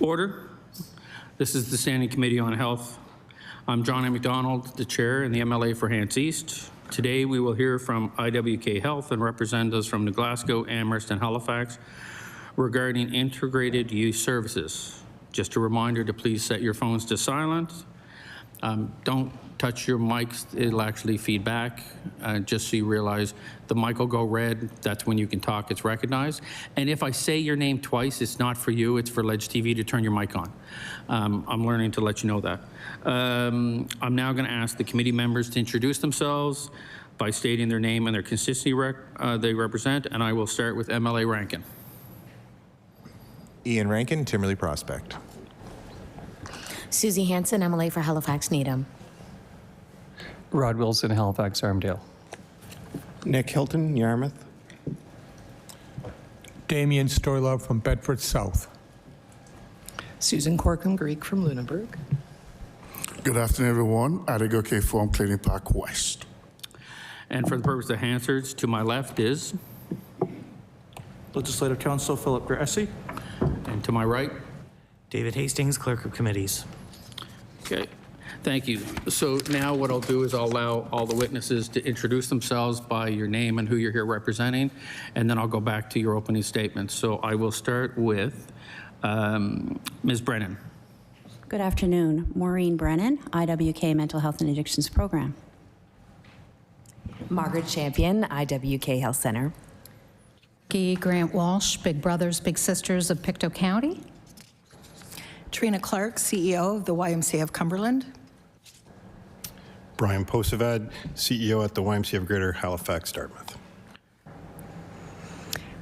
Order. This is the Standing Committee on Health. I'm John A. McDonald, the Chair and the MLA for Hants East. Today we will hear from IWK Health and representatives from the Glasgow, Amherst and Halifax regarding integrated youth services. Just a reminder to please set your phones to silent. Don't touch your mics, it'll actually feed back. Just so you realize the mic will go red, that's when you can talk, it's recognized. And if I say your name twice, it's not for you, it's for Ledge TV to turn your mic on. I'm learning to let you know that. I'm now gonna ask the committee members to introduce themselves by stating their name and their constituency they represent, and I will start with MLA Rankin. Ian Rankin, Timberley Prospect. Susie Hanson, MLA for Halifax Needham. Rod Wilson, Halifax Armdale. Nick Hilton, Yarmouth. Damien Stoylove from Bedford South. Susan Corkum-Greek from Lunenburg. Good afternoon, everyone. IWK from Cleaning Park West. And for the purpose of answers, to my left is? Legislative Counsel Philip Grassi. And to my right? David Hastings, Clerk of Committees. Okay, thank you. So now what I'll do is I'll allow all the witnesses to introduce themselves by your name and who you're here representing, and then I'll go back to your opening statements. So I will start with Ms. Brennan. Good afternoon. Maureen Brennan, IWK Mental Health and Addictions Program. Margaret Champion, IWK Health Centre. Grant-Walsh, Big Brothers, Big Sisters of Pictou County. Trina Clarke, CEO of the YMCA of Cumberland. Brian Posavad, CEO at the YMCA of Greater Halifax, Dartmouth.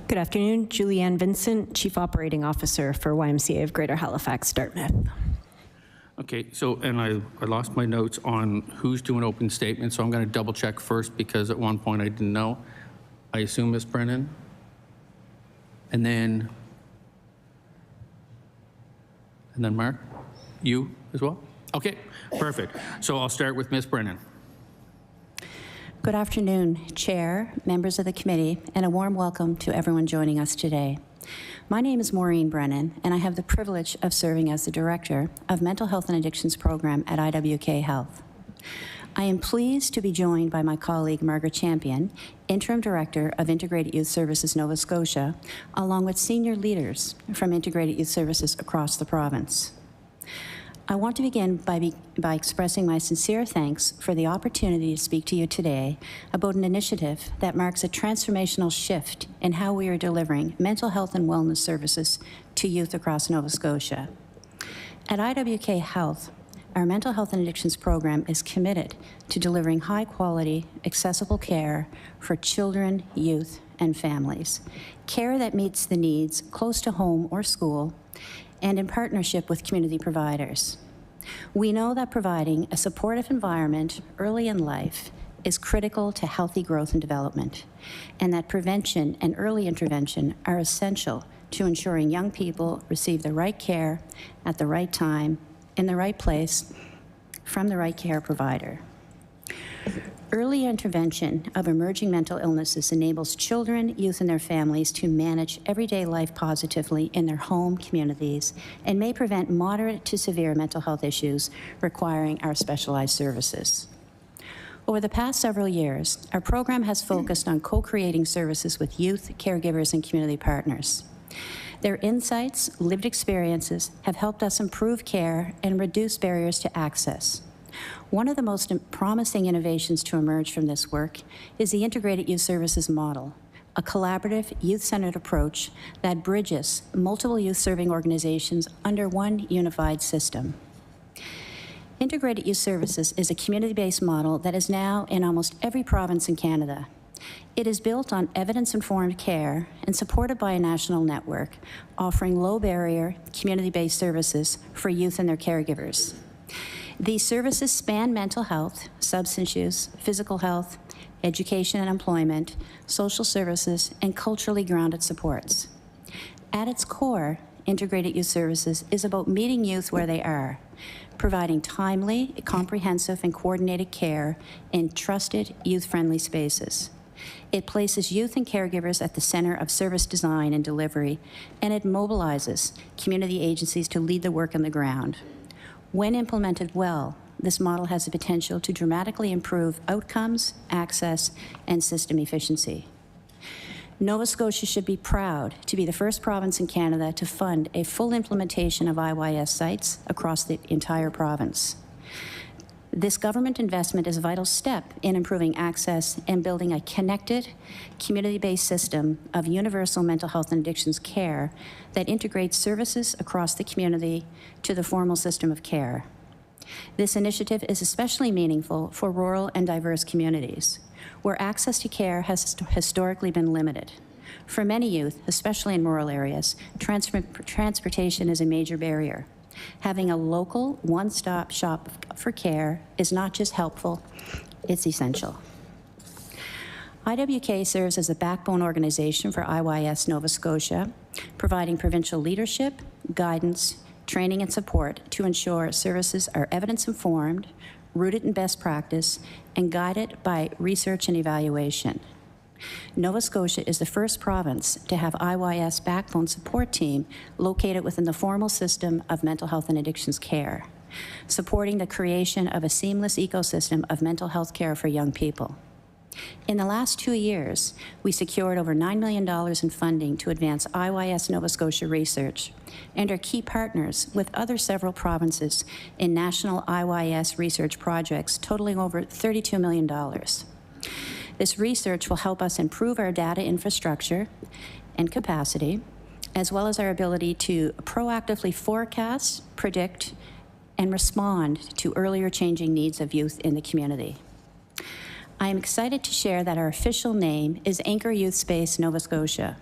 Good afternoon. Julianne Vincent, Chief Operating Officer for YMCA of Greater Halifax, Dartmouth. Okay, so, and I lost my notes on who's doing open statements, so I'm gonna double check first because at one point I didn't know. I assume Ms. Brennan? And then Mark, you as well? Okay, perfect. So I'll start with Ms. Brennan. Good afternoon, Chair, members of the committee, and a warm welcome to everyone joining us today. My name is Maureen Brennan, and I have the privilege of serving as the Director of Mental Health and Addictions Program at IWK Health. I am pleased to be joined by my colleague, Margaret Champion, Interim Director of Integrated Youth Services Nova Scotia, along with senior leaders from Integrated Youth Services across the province. I want to begin by expressing my sincere thanks for the opportunity to speak to you today about an initiative that marks a transformational shift in how we are delivering mental health and wellness services to youth across Nova Scotia. At IWK Health, our Mental Health and Addictions Program is committed to delivering high-quality, accessible care for children, youth, and families. Care that meets the needs close to home or school, and in partnership with community providers. We know that providing a supportive environment early in life is critical to healthy growth and development, and that prevention and early intervention are essential to ensuring young people receive the right care at the right time, in the right place, from the right care provider. Early intervention of emerging mental illnesses enables children, youth, and their families to manage everyday life positively in their home communities and may prevent moderate to severe mental health issues requiring our specialized services. Over the past several years, our program has focused on co-creating services with youth, caregivers, and community partners. Their insights, lived experiences have helped us improve care and reduce barriers to access. One of the most promising innovations to emerge from this work is the Integrated Youth Services model, a collaborative, youth-centered approach that bridges multiple youth-serving organizations under one unified system. Integrated Youth Services is a community-based model that is now in almost every province in Canada. It is built on evidence-informed care and supported by a national network, offering low-barrier, community-based services for youth and their caregivers. These services span mental health, substance use, physical health, education and employment, social services, and culturally grounded supports. At its core, Integrated Youth Services is about meeting youth where they are, providing timely, comprehensive, and coordinated care in trusted, youth-friendly spaces. It places youth and caregivers at the center of service design and delivery, and it mobilizes community agencies to lead the work on the ground. When implemented well, this model has the potential to dramatically improve outcomes, access, and system efficiency. Nova Scotia should be proud to be the first province in Canada to fund a full implementation of IYS sites across the entire province. This government investment is a vital step in improving access and building a connected, community-based system of universal mental health and addictions care that integrates services across the community to the formal system of care. This initiative is especially meaningful for rural and diverse communities, where access to care has historically been limited. For many youth, especially in rural areas, transportation is a major barrier. Having a local one-stop shop for care is not just helpful, it's essential. IWK serves as a backbone organization for IYS Nova Scotia, providing provincial leadership, guidance, training and support to ensure services are evidence-informed, rooted in best practice, and guided by research and evaluation. Nova Scotia is the first province to have IYS backbone support team located within the formal system of mental health and addictions care, supporting the creation of a seamless ecosystem of mental health care for young people. In the last 2 years, we secured over $9 million in funding to advance IYS Nova Scotia research and are key partners with other several provinces in national IYS research projects totaling over $32 million. This research will help us improve our data infrastructure and capacity, as well as our ability to proactively forecast, predict, and respond to earlier changing needs of youth in the community. I am excited to share that our official name is Anchor Youth Space Nova Scotia.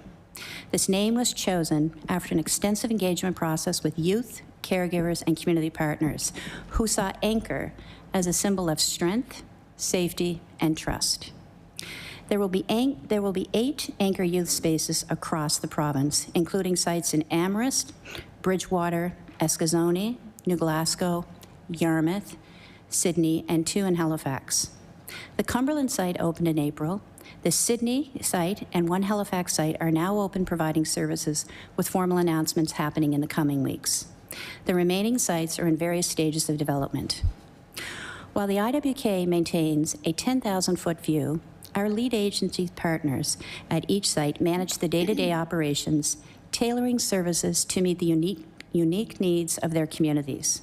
This name was chosen after an extensive engagement process with youth, caregivers, and community partners who saw Anchor as a symbol of strength, safety, and trust. There will be 8 Anchor Youth Spaces across the province, including sites in Amherst, Bridgewater, Eskasoni, New Glasgow, Yarmouth, Sydney, and 2 in Halifax. The Cumberland site opened in April. The Sydney site and 1 Halifax site are now open, providing services, with formal announcements happening in the coming weeks. The remaining sites are in various stages of development. While the IWK maintains a 10,000-foot view, our lead agency partners at each site manage the day-to-day operations, tailoring services to meet the unique needs of their communities.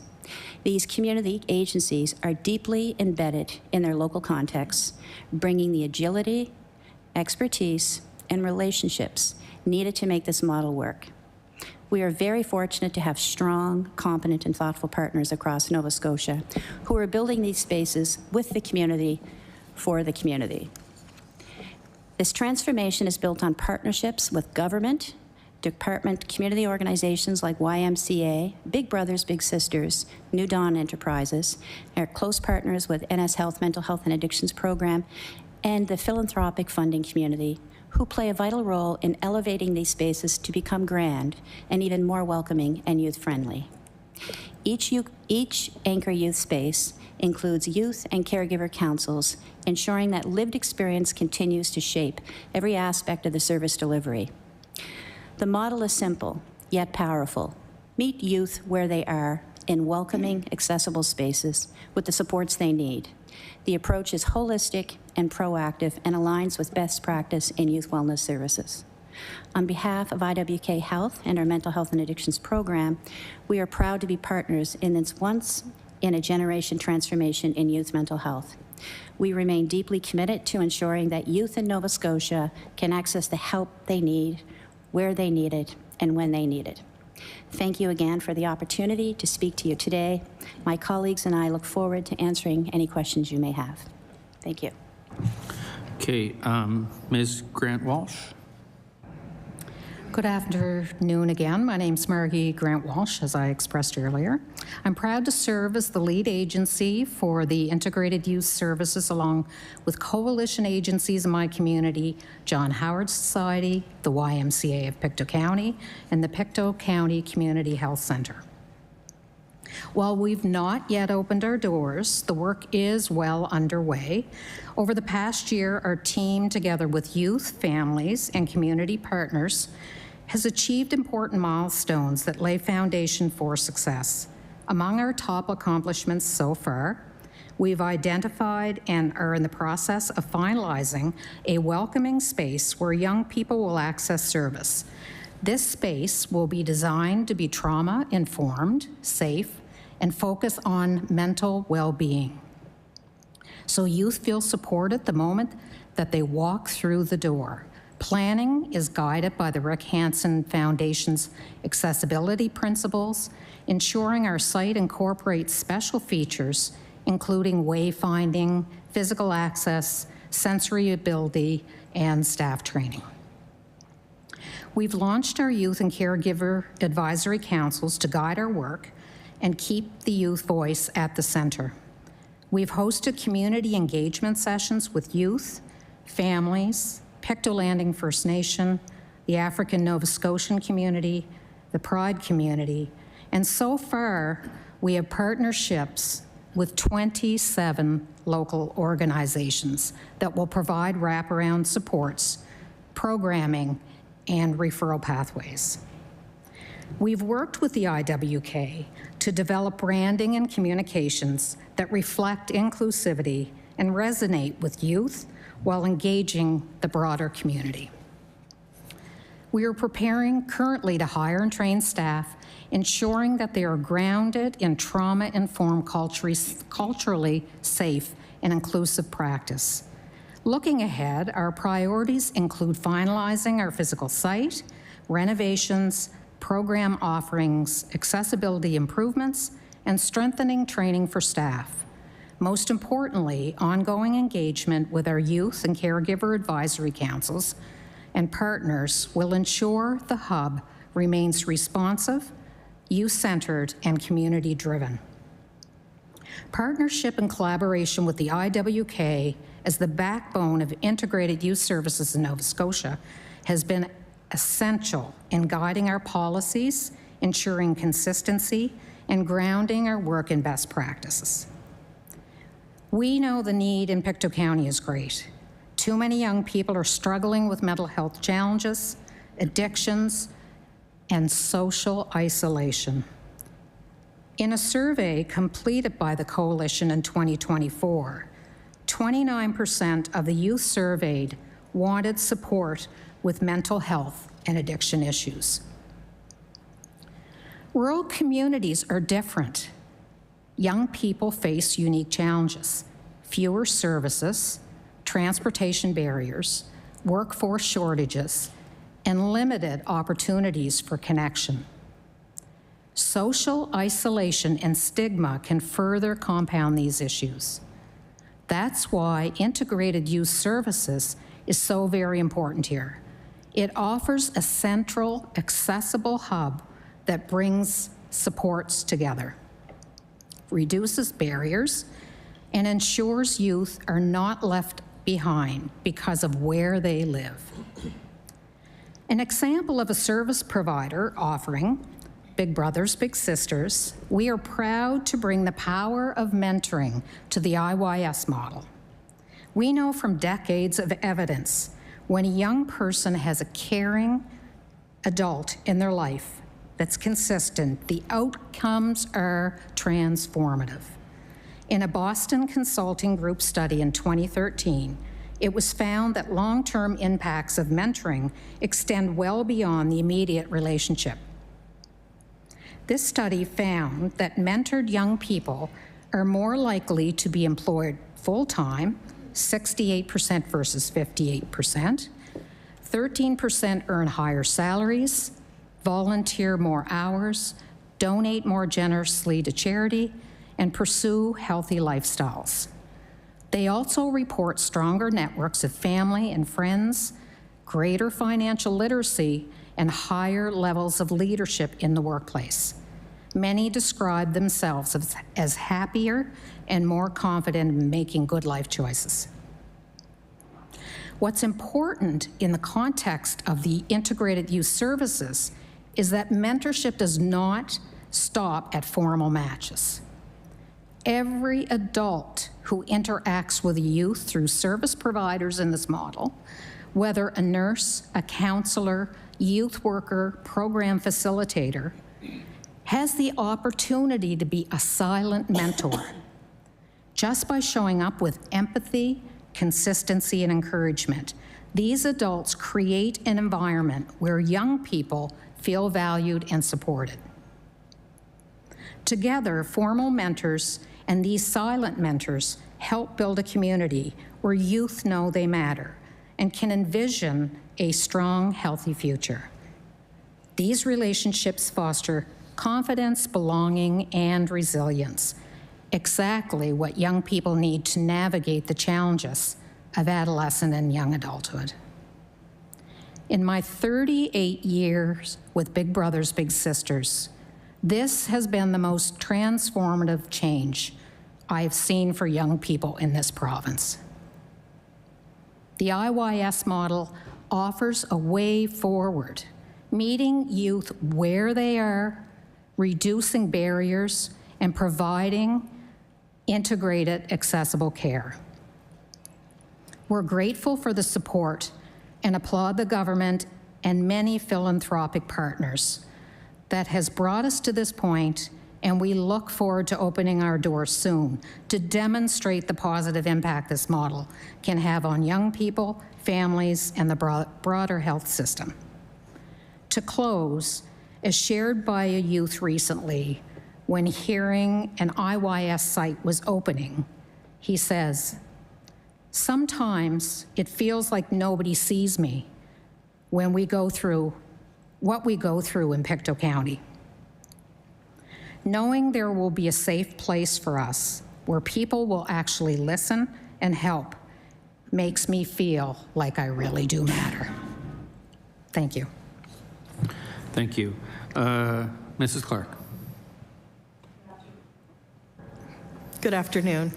These community agencies are deeply embedded in their local contexts, bringing the agility, expertise, and relationships needed to make this model work. We are very fortunate to have strong, competent, and thoughtful partners across Nova Scotia who are building these spaces with the community for the community. This transformation is built on partnerships with government, department, community organizations like YMCA, Big Brothers Big Sisters, New Dawn Enterprises, our close partners with NS Health Mental Health and Addictions Program, and the philanthropic funding community, who play a vital role in elevating these spaces to become grand and even more welcoming and youth-friendly. Each Anchor Youth Space includes youth and caregiver councils, ensuring that lived experience continues to shape every aspect of the service delivery. The model is simple, yet powerful. Meet youth where they are in welcoming, accessible spaces with the supports they need. The approach is holistic and proactive and aligns with best practice in youth wellness services. On behalf of IWK Health and our Mental Health and Addictions Program, we are proud to be partners in this once-in-a-generation transformation in youth mental health. We remain deeply committed to ensuring that youth in Nova Scotia can access the help they need, where they need it, and when they need it. Thank you again for the opportunity to speak to you today. My colleagues and I look forward to answering any questions you may have. Thank you. Okay, Ms. Grant-Walsh. Good afternoon again. My name's Margie Grant-Walsh, as I expressed earlier. I'm proud to serve as the lead agency for the Integrated Youth Services, along with coalition agencies in my community, John Howard Society, the YMCA of Pictou County, and the Pictou County Community Health Centre. While we've not yet opened our doors, the work is well underway. Over the past year, our team, together with youth, families, and community partners, has achieved important milestones that lay foundation for success. Among our top accomplishments so far, we've identified and are in the process of finalizing a welcoming space where young people will access service. This space will be designed to be trauma-informed, safe, and focus on mental well-being. So youth feel supported the moment that they walk through the door. Planning is guided by the Rick Hansen Foundation's accessibility principles, ensuring our site incorporates special features, including wayfinding, physical access, sensory ability, and staff training. We've launched our youth and caregiver advisory councils to guide our work and keep the youth voice at the center. We've hosted community engagement sessions with youth, families, Pictou Landing First Nation, the African Nova Scotian community, the Pride community, and so far we have partnerships with 27 local organizations that will provide wraparound supports, programming, and referral pathways. We've worked with the IWK to develop branding and communications that reflect inclusivity and resonate with youth while engaging the broader community. We are preparing currently to hire and train staff, ensuring that they are grounded in trauma-informed, culturally safe and inclusive practice. Looking ahead, our priorities include finalizing our physical site, renovations, program offerings, accessibility improvements, and strengthening training for staff. Most importantly, ongoing engagement with our youth and caregiver advisory councils and partners will ensure the hub remains responsive, youth-centered, and community-driven. Partnership and collaboration with the IWK as the backbone of integrated youth services in Nova Scotia has been essential in guiding our policies, ensuring consistency, and grounding our work in best practices. We know the need in Pictou County is great. Too many young people are struggling with mental health challenges, addictions, and social isolation. In a survey completed by the Coalition in 2024, 29% of the youth surveyed wanted support with mental health and addiction issues. Rural communities are different. Young people face unique challenges: fewer services, transportation barriers, workforce shortages, and limited opportunities for connection. Social isolation and stigma can further compound these issues. That's why integrated youth services is so very important here. It offers a central, accessible hub that brings supports together, reduces barriers, and ensures youth are not left behind because of where they live. An example of a service provider offering Big Brothers, Big Sisters, we are proud to bring the power of mentoring to the IYS model. We know from decades of evidence when a young person has a caring adult in their life that's consistent, the outcomes are transformative. In a Boston Consulting Group study in 2013, it was found that long-term impacts of mentoring extend well beyond the immediate relationship. This study found that mentored young people are more likely to be employed full-time, 68% versus 58%, 13% earn higher salaries, volunteer more hours, donate more generously to charity, and pursue healthy lifestyles. They also report stronger networks of family and friends, greater financial literacy, and higher levels of leadership in the workplace. Many describe themselves as happier and more confident in making good life choices. What's important in the context of the integrated youth services is that mentorship does not stop at formal matches. Every adult who interacts with youth through service providers in this model, whether a nurse, a counselor, youth worker, program facilitator, has the opportunity to be a silent mentor just by showing up with empathy, consistency, and encouragement. These adults create an environment where young people feel valued and supported. Together, formal mentors and these silent mentors help build a community where youth know they matter and can envision a strong, healthy future. These relationships foster confidence, belonging, and resilience, exactly what young people need to navigate the challenges of adolescent and young adulthood. In my 38 years with Big Brothers Big Sisters, this has been the most transformative change I've seen for young people in this province. The IYS model offers a way forward, meeting youth where they are, reducing barriers, and providing integrated, accessible care. We're grateful for the support and applaud the government and many philanthropic partners that has brought us to this point, and we look forward to opening our doors soon to demonstrate the positive impact this model can have on young people, families, and the broader health system. To close, as shared by a youth recently, when hearing an IYS site was opening, he says, "Sometimes it feels like nobody sees me when we go through what we go through in Pictou County. Knowing there will be a safe place for us where people will actually listen and help makes me feel like I really do matter." Thank you. Thank you. Mrs. Clarke. Good afternoon.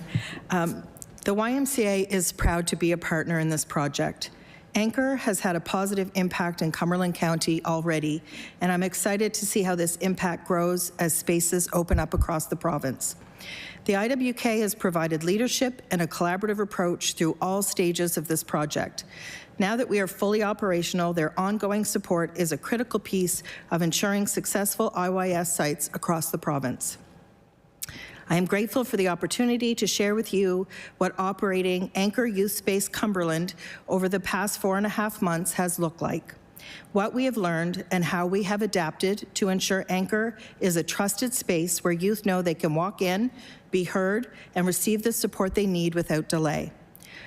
The YMCA is proud to be a partner in this project. Anchor has had a positive impact in Cumberland County already, and I'm excited to see how this impact grows as spaces open up across the province. The IWK has provided leadership and a collaborative approach through all stages of this project. Now that we are fully operational, their ongoing support is a critical piece of ensuring successful IYS sites across the province. I am grateful for the opportunity to share with you what operating Anchor Youth Space Cumberland over the past 4.5 months has looked like, what we have learned, and how we have adapted to ensure Anchor is a trusted space where youth know they can walk in, be heard, and receive the support they need without delay.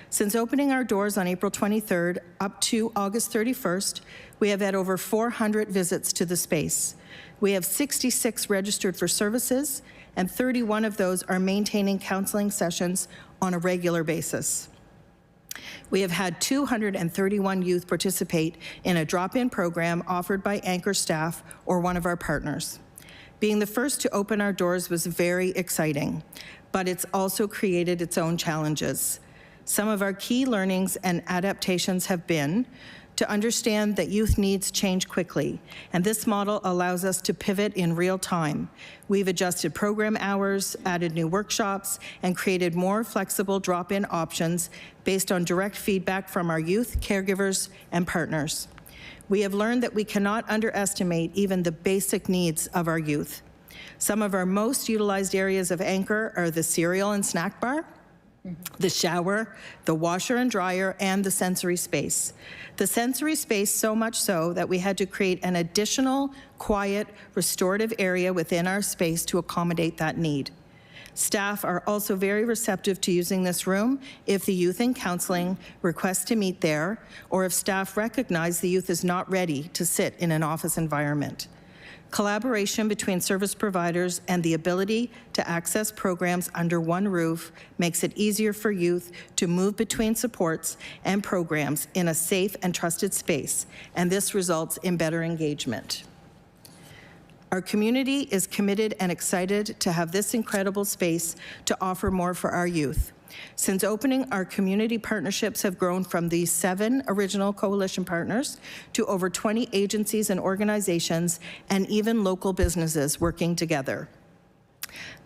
Since opening our doors on April 23rd up to August 31st, we have had over 400 visits to the space. We have 66 registered for services, and 31 of those are maintaining counseling sessions on a regular basis. We have had 231 youth participate in a drop-in program offered by Anchor staff or one of our partners. Being the first to open our doors was very exciting, but it's also created its own challenges. Some of our key learnings and adaptations have been to understand that youth needs change quickly, and this model allows us to pivot in real time. We've adjusted program hours, added new workshops, and created more flexible drop-in options based on direct feedback from our youth, caregivers, and partners. We have learned that we cannot underestimate even the basic needs of our youth. Some of our most utilized areas of Anchor are the cereal and snack bar, the shower, the washer and dryer, and the sensory space. The sensory space so much so that we had to create an additional quiet, restorative area within our space to accommodate that need. Staff are also very receptive to using this room if the youth in counseling request to meet there, or if staff recognize the youth is not ready to sit in an office environment. Collaboration between service providers and the ability to access programs under one roof makes it easier for youth to move between supports and programs in a safe and trusted space, and this results in better engagement. Our community is committed and excited to have this incredible space to offer more for our youth. Since opening, our community partnerships have grown from the 7 original coalition partners to over 20 agencies and organizations and even local businesses working together.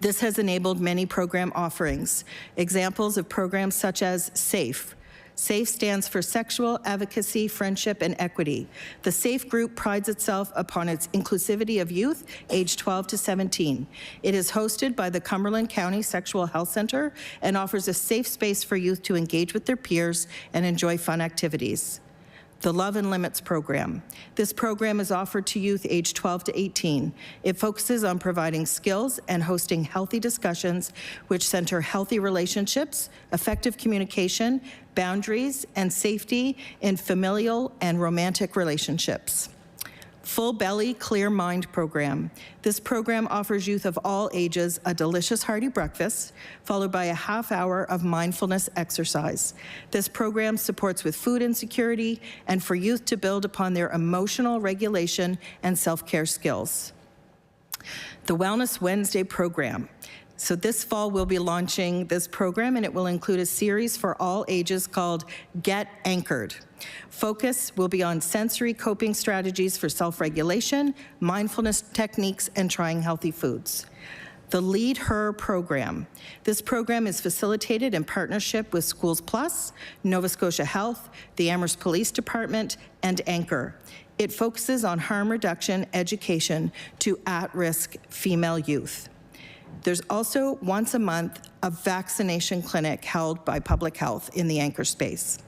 This has enabled many program offerings. Examples of programs such as SAFE. SAFE stands for Sexual Advocacy, Friendship, and Equity. The SAFE group prides itself upon its inclusivity of youth aged 12 to 17. It is hosted by the Cumberland County Sexual Health Centre and offers a safe space for youth to engage with their peers and enjoy fun activities. The Love and Limits program. This program is offered to youth aged 12 to 18. It focuses on providing skills and hosting healthy discussions which center healthy relationships, effective communication, boundaries, and safety in familial and romantic relationships. Full Belly, Clear Mind program. This program offers youth of all ages a delicious hearty breakfast, followed by a half-hour of mindfulness exercise. This program supports with food insecurity and for youth to build upon their emotional regulation and self-care skills. The Wellness Wednesday program. So this fall, we'll be launching this program, and it will include a series for all ages called Get Anchored. Focus will be on sensory coping strategies for self-regulation, mindfulness techniques, and trying healthy foods. The Lead Her program. This program is facilitated in partnership with Schools Plus, Nova Scotia Health, the Amherst Police Department, and Anchor. It focuses on harm reduction education to at-risk female youth. There's also once a month a vaccination clinic held by Public Health in the Anchor space.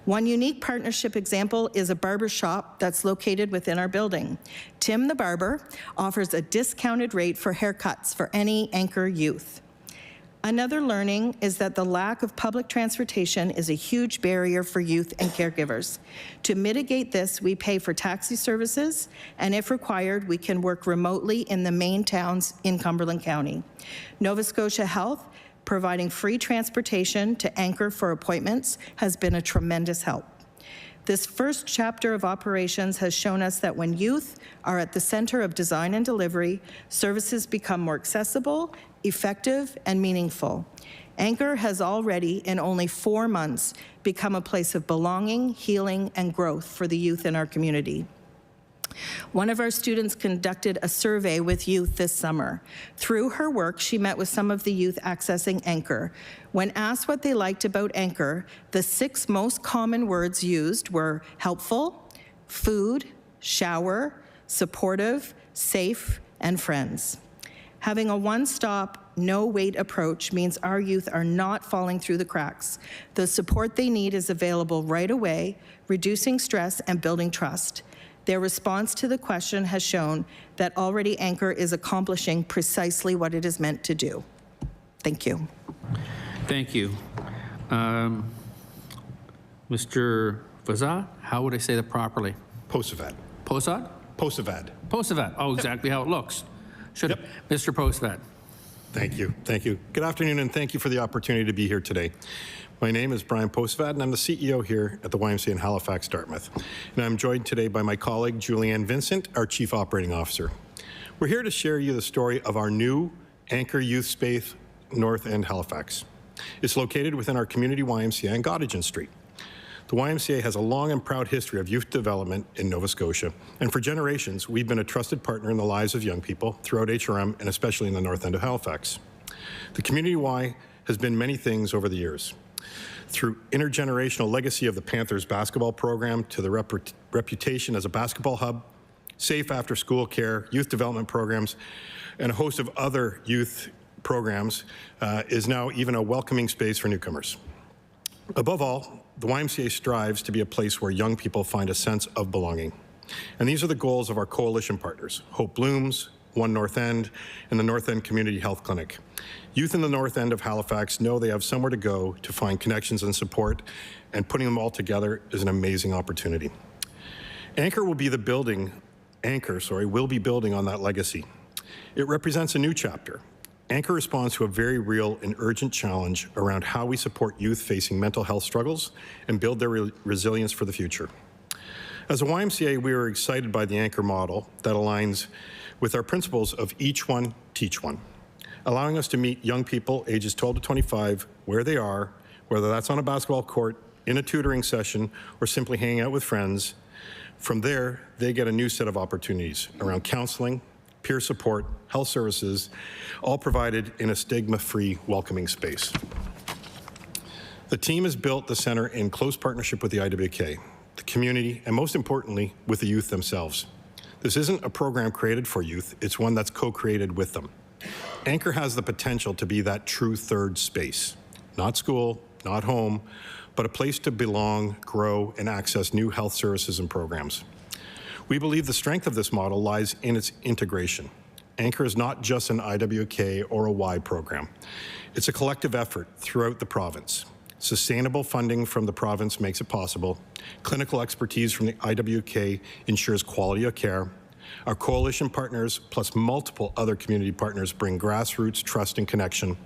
One unique partnership example is a barber shop that's located within our building. Tim the Barber offers a discounted rate for haircuts for any Anchor youth. Another learning is that the lack of public transportation is a huge barrier for youth and caregivers. To mitigate this, we pay for taxi services, and if required, we can work remotely in the main towns in Cumberland County. Nova Scotia Health, providing free transportation to Anchor for appointments, has been a tremendous help. This first chapter of operations has shown us that when youth are at the center of design and delivery, services become more accessible, effective, and meaningful. Anchor has already, in only 4 months, become a place of belonging, healing, and growth for the youth in our community. One of our students conducted a survey with youth this summer. Through her work, she met with some of the youth accessing Anchor. When asked what they liked about Anchor, the 6 most common words used were helpful, food, shower, supportive, safe, and friends. Having a one-stop, no-wait approach means our youth are not falling through the cracks. The support they need is available right away, reducing stress and building trust. Their response to the question has shown that already Anchor is accomplishing precisely what it is meant to do. Thank you. Thank you. Mr. Fazat, how would I say that properly? Posavad. Posad? Posavad. Posavad. Oh, exactly how it looks. Should Yep. Mr. Posavad. Thank you. Thank you. Good afternoon, and thank you for the opportunity to be here today. My name is Brian Posavad, and I'm the CEO here at the YMCA in Halifax, Dartmouth. And I'm joined today by my colleague, Julianne Vincent, our Chief Operating Officer. We're here to share you the story of our new Anchor Youth Space, North End Halifax. It's located within our community YMCA on Gottingen Street. The YMCA has a long and proud history of youth development in Nova Scotia, and for generations, we've been a trusted partner in the lives of young people throughout HRM and especially in the North End of Halifax. The Community Y has been many things over the years. Through intergenerational legacy of the Panthers basketball program to the reputation as a basketball hub, safe after-school care, youth development programs, and a host of other youth programs is now even a welcoming space for newcomers. Above all, the YMCA strives to be a place where young people find a sense of belonging. And these are the goals of our coalition partners, Hope Blooms, One North End, and the North End Community Health Clinic. Youth in the North End of Halifax know they have somewhere to go to find connections and support, and putting them all together is an amazing opportunity. Anchor will be building on that legacy. It represents a new chapter. Anchor responds to a very real and urgent challenge around how we support youth facing mental health struggles and build their resilience for the future. As a YMCA, we are excited by the Anchor model that aligns with our principles of each one, teach one, allowing us to meet young people ages 12 to 25 where they are, whether that's on a basketball court, in a tutoring session, or simply hanging out with friends. From there, they get a new set of opportunities around counseling, peer support, health services, all provided in a stigma-free, welcoming space. The team has built the center in close partnership with the IWK, the community, and most importantly, with the youth themselves. This isn't a program created for youth, it's one that's co-created with them. Anchor has the potential to be that true third space. Not school, not home, but a place to belong, grow, and access new health services and programs. We believe the strength of this model lies in its integration. Anchor is not just an IWK or a Y program. It's a collective effort throughout the province. Sustainable funding from the province makes it possible. Clinical expertise from the IWK ensures quality of care. Our coalition partners, plus multiple other community partners, bring grassroots trust and connection.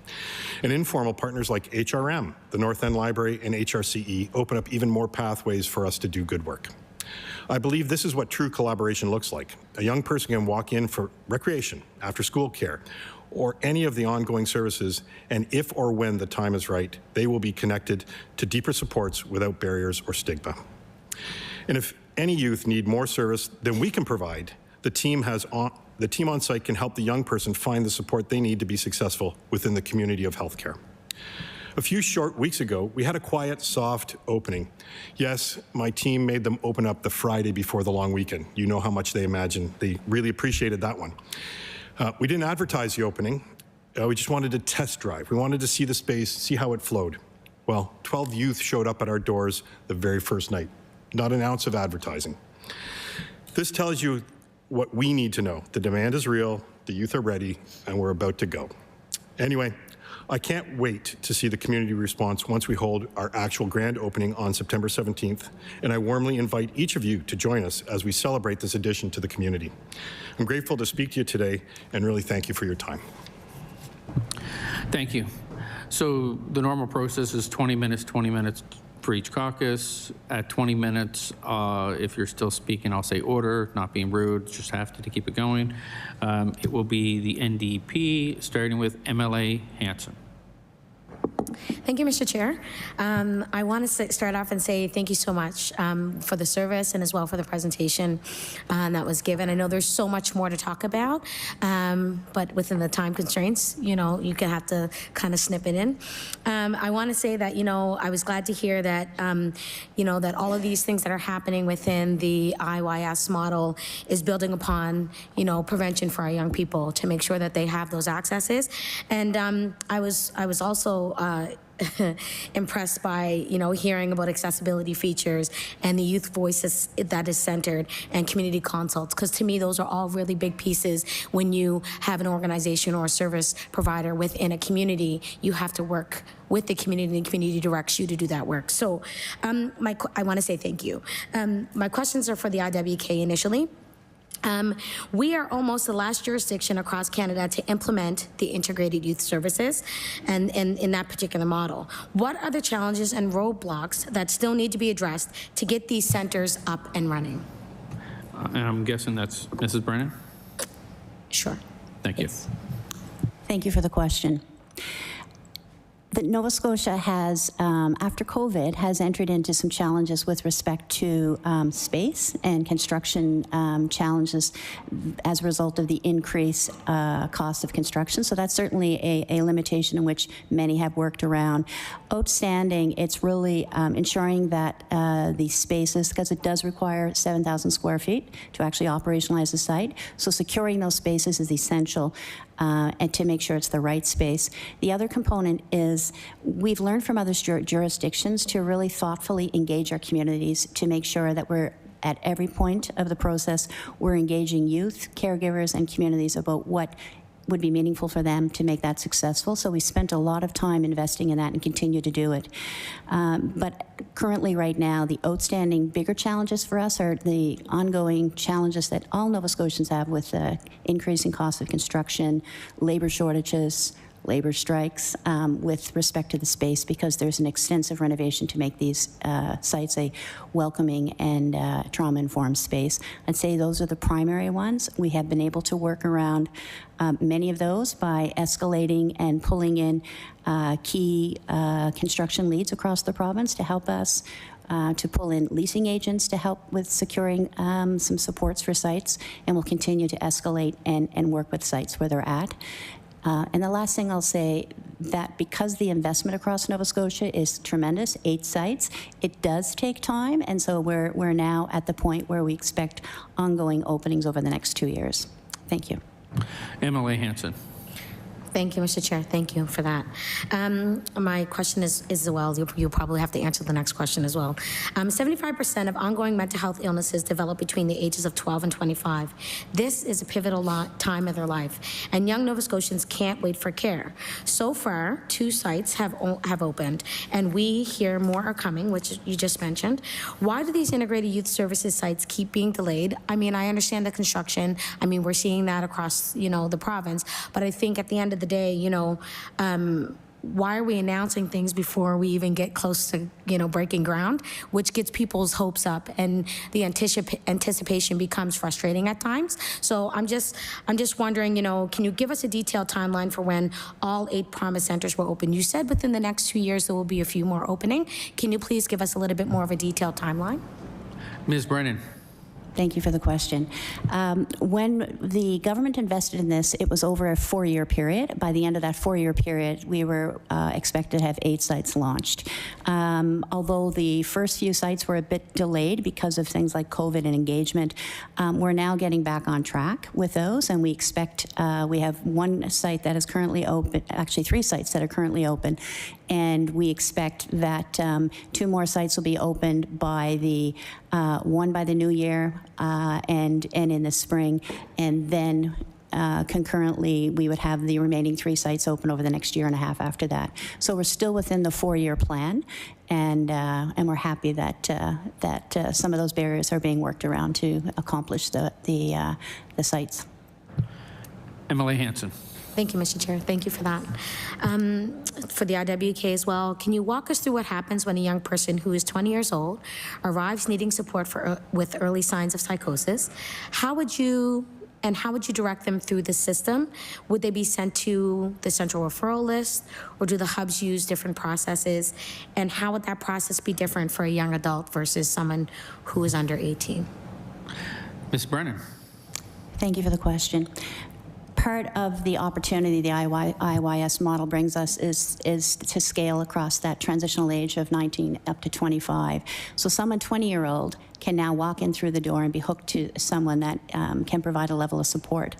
And informal partners like HRM, the North End Library, and HRCE open up even more pathways for us to do good work. I believe this is what true collaboration looks like. A young person can walk in for recreation, after-school care, or any of the ongoing services, and if or when the time is right, they will be connected to deeper supports without barriers or stigma. And if any youth need more service than we can provide, the team on site can help the young person find the support they need to be successful within the community of healthcare. A few short weeks ago, we had a quiet, soft opening. Yes, my team made them open up the Friday before the long weekend. You know how much they imagined. They really appreciated that one. We didn't advertise the opening. We just wanted to test drive. We wanted to see the space, see how it flowed. Well, 12 youth showed up at our doors the very first night. Not an ounce of advertising. This tells you what we need to know. The demand is real, the youth are ready, and we're about to go. Anyway, I can't wait to see the community response once we hold our actual grand opening on September 17th, and I warmly invite each of you to join us as we celebrate this addition to the community. I'm grateful to speak to you today, and really thank you for your time. Thank you. So the normal process is 20 minutes for each caucus. At 20 minutes, if you're still speaking, I'll say order, not being rude, just have to keep it going. It will be the NDP, starting with MLA Hanson. Thank you, Mr. Chair. I want to start off and say thank you so much for the service and as well for the presentation that was given. I know there's so much more to talk about, but within the time constraints, you know, you can have to kind of snip it in. I want to say that, you know, I was glad to hear that, you know, that all of these things that are happening within the IYS model is building upon, you know, prevention for our young people to make sure that they have those accesses. And I was also impressed by, you know, hearing about accessibility features and the youth voices that is centered and community consults, because to me those are all really big pieces. When you have an organization or a service provider within a community, you have to work with the community, and the community directs you to do that work. So I want to say thank you. My questions are for the IWK initially. We are almost the last jurisdiction across Canada to implement the integrated youth services and in that particular model. What are the challenges and roadblocks that still need to be addressed to get these centers up and running? And I'm guessing that's Mrs. Brennan? Sure. Thank you. Yes. Thank you for the question. The Nova Scotia has, after COVID, has entered into some challenges with respect to space and construction challenges as a result of the increased cost of construction. So that's certainly a limitation in which many have worked around. Outstanding, it's really ensuring that the spaces, because it does require 7,000 square feet to actually operationalize the site. So securing those spaces is essential. And to make sure it's the right space. The other component is we've learned from other jurisdictions to really thoughtfully engage our communities to make sure that we're at every point of the process, we're engaging youth, caregivers, and communities about what would be meaningful for them to make that successful. So we spent a lot of time investing in that and continue to do it. But currently right now, the outstanding bigger challenges for us are the ongoing challenges that all Nova Scotians have with the increasing cost of construction, labor shortages, labor strikes with respect to the space, because there's an extensive renovation to make these sites a welcoming and trauma-informed space. I'd say those are the primary ones. We have been able to work around many of those by escalating and pulling in key construction leads across the province to help us to pull in leasing agents to help with securing some supports for sites, and we'll continue to escalate and work with sites where they're at. And the last thing I'll say, that because the investment across Nova Scotia is tremendous, 8 sites, it does take time, and so we're now at the point where we expect ongoing openings over the next 2 years. Thank you. MLA Hanson. Thank you, Mr. Chair. Thank you for that. My question is well, you'll probably have to answer the next question as well. 75% of ongoing mental health illnesses develop between the ages of 12 and 25. This is a pivotal time of their life, and young Nova Scotians can't wait for care. So far, 2 sites have opened, and we hear more are coming, which you just mentioned. Why do these integrated youth services sites keep being delayed? I mean, I understand the construction. I mean, we're seeing that across, the province, but I think at the end of the day, why are we announcing things before we even get close to, breaking ground, which gets people's hopes up, and the anticipation becomes frustrating at times. So I'm just wondering, can you give us a detailed timeline for when all 8 Promise Centres will open? You said within the next 2 years there will be a few more opening. Can you please give us a little bit more of a detailed timeline? Ms. Brennan. Thank you for the question. When the government invested in this, it was over a 4-year period. By the end of that 4-year period, we were expected to have 8 sites launched. Although the first few sites were a bit delayed because of things like COVID and engagement, we're now getting back on track with those, and we expect we have 1 site that is currently open, actually 3 sites that are currently open, and we expect that 2 more sites will be opened by the one by the new year and in the spring, and then concurrently we would have the remaining 3 sites open over the next year and a half after that. So we're still within the 4-year plan, and we're happy that some of those barriers are being worked around to accomplish the sites. MLA Hanson. Thank you, Mr. Chair. Thank you for that. For the IWK as well, can you walk us through what happens when a young person who is 20 years old arrives needing support with early signs of psychosis? How would you direct them through the system? Would they be sent to the central referral list, or do the hubs use different processes? And how would that process be different for a young adult versus someone who is under 18? Ms. Brennan. Thank you for the question. Part of the opportunity the IYS model brings us is to scale across that transitional age of 19 up to 25. So someone 20-year-old can now walk in through the door and be hooked to someone that can provide a level of support.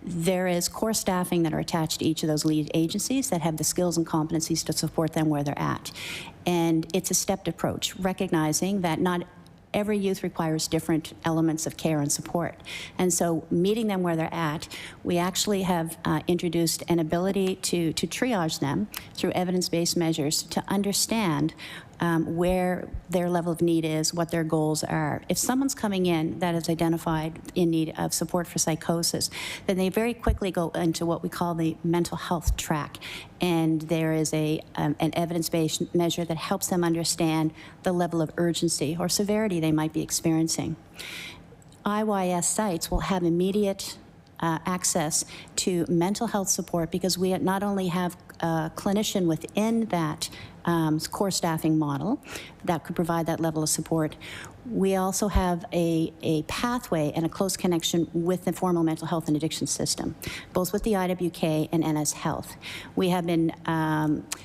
There is core staffing that are attached to each of those lead agencies that have the skills and competencies to support them where they're at. And it's a stepped approach, recognizing that not every youth requires different elements of care and support. And so meeting them where they're at, we actually have introduced an ability to triage them through evidence-based measures to understand where their level of need is, what their goals are. If someone's coming in that is identified in need of support for psychosis, then they very quickly go into what we call the mental health track. And there is an evidence-based measure that helps them understand the level of urgency or severity they might be experiencing. IYS sites will have immediate access to mental health support because we not only have a clinician within that core staffing model that could provide that level of support. We also have a pathway and a close connection with the formal mental health and addiction system, both with the IWK and NS Health. We have been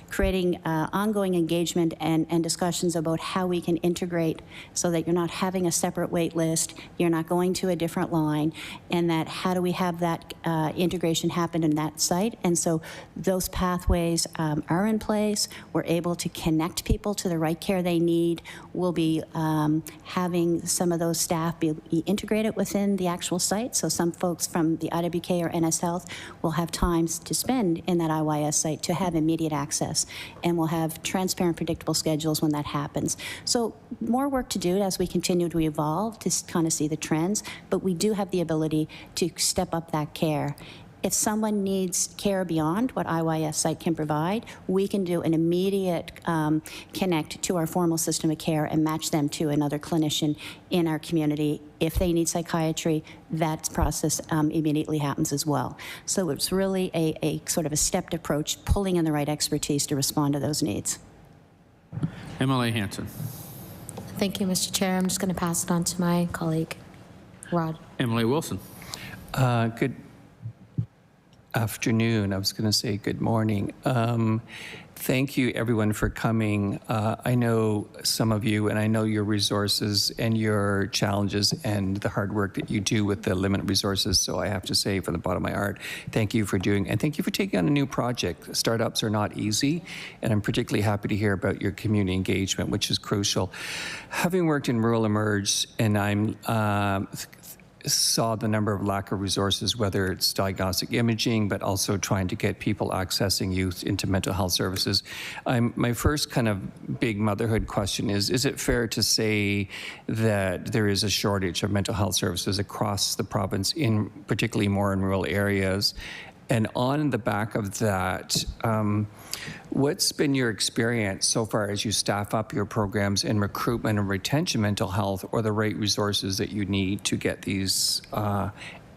creating ongoing engagement and discussions about how we can integrate so that you're not having a separate wait list, you're not going to a different line, and that how do we have that integration happen in that site. And so those pathways are in place. We're able to connect people to the right care they need. We'll be having some of those staff be integrated within the actual site. So some folks from the IWK or NS Health will have times to spend in that IYS site to have immediate access. And we'll have transparent, predictable schedules when that happens. So more work to do as we continue to evolve to kind of see the trends, but we do have the ability to step up that care. if someone needs care beyond what IYS site can provide, we can do an immediate connect to our formal system of care and match them to another clinician in our community. If they need psychiatry, that process immediately happens as well. So it's really a sort of a stepped approach, pulling in the right expertise to respond to those needs. MLA Hanson. Thank you, Mr. Chair. I'm just going to pass it on to my colleague, Rod. MLA Wilson. Good afternoon. I was going to say good morning. Thank you, everyone, for coming. I know some of you, and I know your resources and your challenges and the hard work that you do with the limited resources. So I have to say, from the bottom of my heart, thank you for doing, and thank you for taking on a new project. Startups are not easy, and I'm particularly happy to hear about your community engagement, which is crucial. Having worked in Rural Emerge, and I'm saw the number of lack of resources, whether it's diagnostic imaging, but also trying to get people accessing youth into mental health services. My first kind of big motherhood question is it fair to say that there is a shortage of mental health services across the province, particularly more in rural areas? And on the back of that, what's been your experience so far as you staff up your programs in recruitment and retention mental health, or the right resources that you need to get these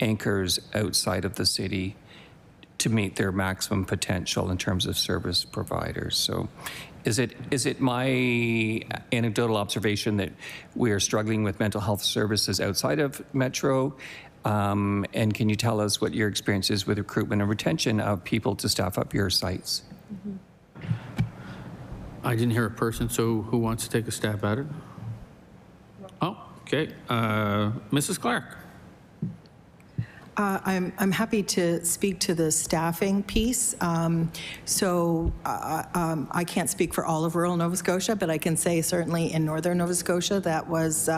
anchors outside of the city to meet their maximum potential in terms of service providers? So is it my anecdotal observation that we are struggling with mental health services outside of Metro? And can you tell us what your experience is with recruitment and retention of people to staff up your sites? I didn't hear a person, so who wants to take a stab at it? Oh, okay. Mrs. Clarke. I'm happy to speak to the staffing piece. I can't speak for all of rural Nova Scotia, but I can say certainly in northern Nova Scotia that was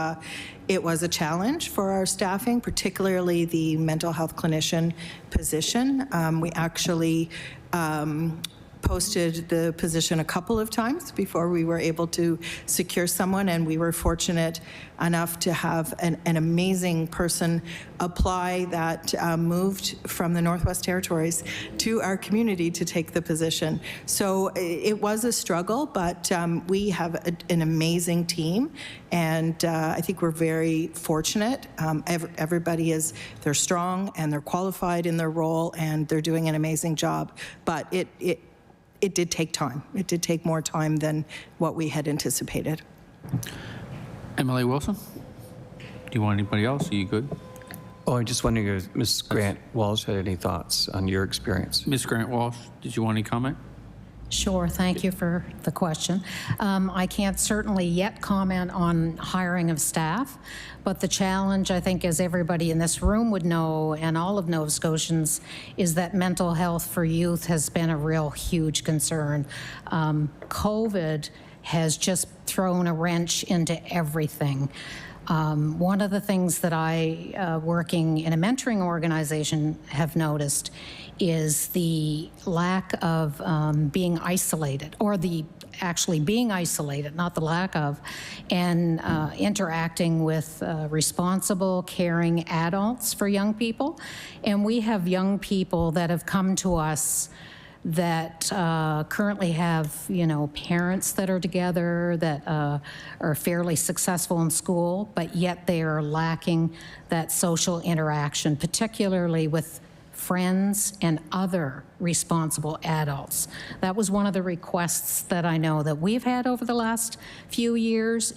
it was a challenge for our staffing, particularly the mental health clinician position. We actually posted the position a couple of times before we were able to secure someone, and we were fortunate enough to have an amazing person apply that moved from the Northwest Territories to our community to take the position. So it was a struggle, but we have an amazing team, and I think we're very fortunate. Everybody they're strong and they're qualified in their role, and they're doing an amazing job, but it did take time. It did take more time than what we had anticipated. MLA Wilson? Do you want anybody else? Are you good? Oh, I'm just wondering if Ms. Grant-Walsh had any thoughts on your experience. Ms. Grant-Walsh, did you want any comment? Sure, thank you for the question. I can't certainly yet comment on hiring of staff, but the challenge, I think, as everybody in this room would know, and all of Nova Scotians, is that mental health for youth has been a real huge concern. COVID has just thrown a wrench into everything. One of the things that I, working in a mentoring organization, have noticed is the lack of being isolated, or the actually being isolated, not the lack of, and interacting with responsible, caring adults for young people. And we have young people that have come to us that currently have, parents that are together, that are fairly successful in school, but yet they are lacking that social interaction, particularly with friends and other responsible adults. That was one of the requests that I know that we've had over the last few years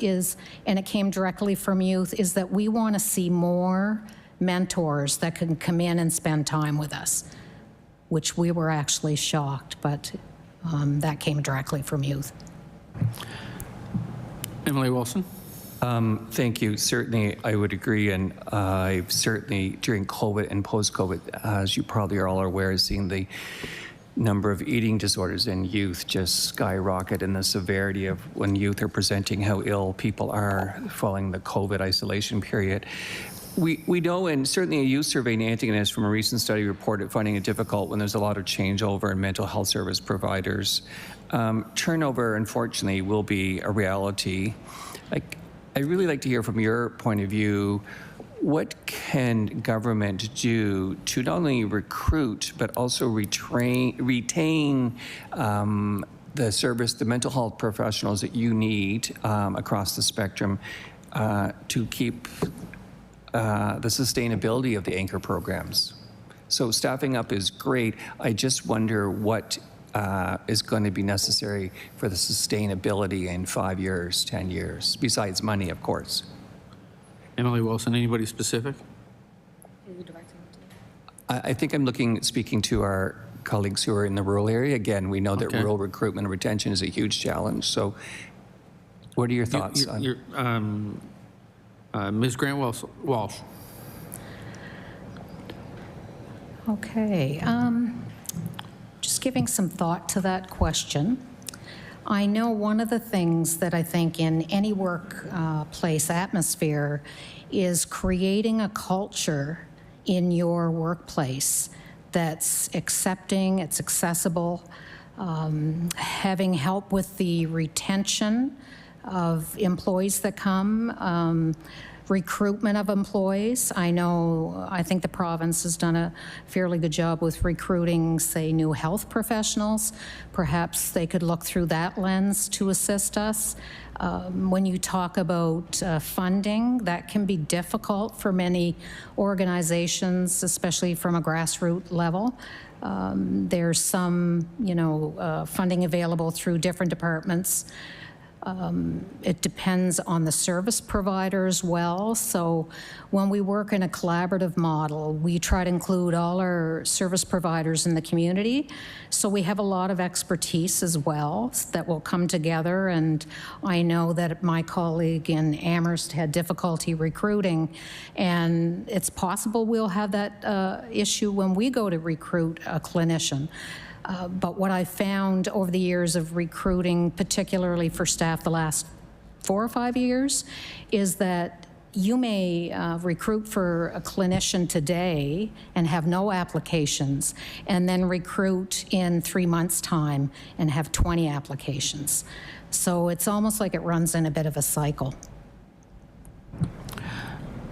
and it came directly from youth, is that we want to see more mentors that can come in and spend time with us, which we were actually shocked, but that came directly from youth. Emily Wilson. Thank you. Certainly, I would agree, and I've certainly, during COVID and post-COVID, as you probably are all aware, seen the number of eating disorders in youth just skyrocket, and the severity of when youth are presenting how ill people are following the COVID isolation period. We know, and certainly a youth survey, Nancy, and from a recent study reported finding it difficult when there's a lot of changeover in mental health service providers. Turnover, unfortunately, will be a reality. I'd really like to hear from your point of view, what can government do to not only recruit but also retain the service, the mental health professionals that you need across the spectrum to keep the sustainability of the anchor programs? So staffing up is great. I just wonder what is going to be necessary for the sustainability in 5 years, 10 years, besides money, of course. Emily Wilson, anybody specific? I think I'm speaking to our colleagues who are in the rural area. Again, we know that Okay. rural recruitment and retention is a huge challenge. So what are your thoughts on? Ms. Grant-Walsh. Okay. Just giving some thought to that question. I know one of the things that I think in any workplace atmosphere is creating a culture in your workplace that's accepting, it's accessible, having help with the retention of employees that come, recruitment of employees. I think the province has done a fairly good job with recruiting, say, new health professionals. Perhaps they could look through that lens to assist us. When you talk about funding, that can be difficult for many organizations, especially from a grassroots level. There's some, funding available through different departments. It depends on the service provider as well. So when we work in a collaborative model, we try to include all our service providers in the community. So we have a lot of expertise as well that will come together. And I know that my colleague in Amherst had difficulty recruiting, and it's possible we'll have that issue when we go to recruit a clinician. But what I found over the years of recruiting, particularly for staff the last 4 or 5 years, is that you may recruit for a clinician today and have no applications, and then recruit in 3 months' time and have 20 applications. So it's almost like it runs in a bit of a cycle.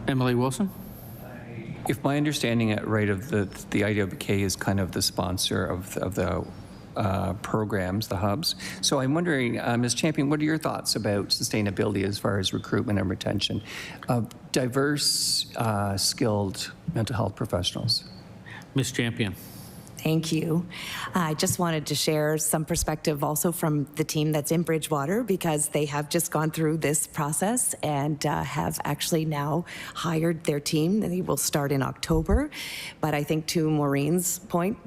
Emily Wilson? If my understanding it right, of the IWK is kind of the sponsor of the programs, the hubs. So I'm wondering, Ms. Champion, what are your thoughts about sustainability as far as recruitment and retention of diverse, skilled mental health professionals? Ms. Champion. Thank you. I just wanted to share some perspective also from the team that's in Bridgewater, because they have just gone through this process and have actually now hired their team. They will start in October. But I think to Maureen's point,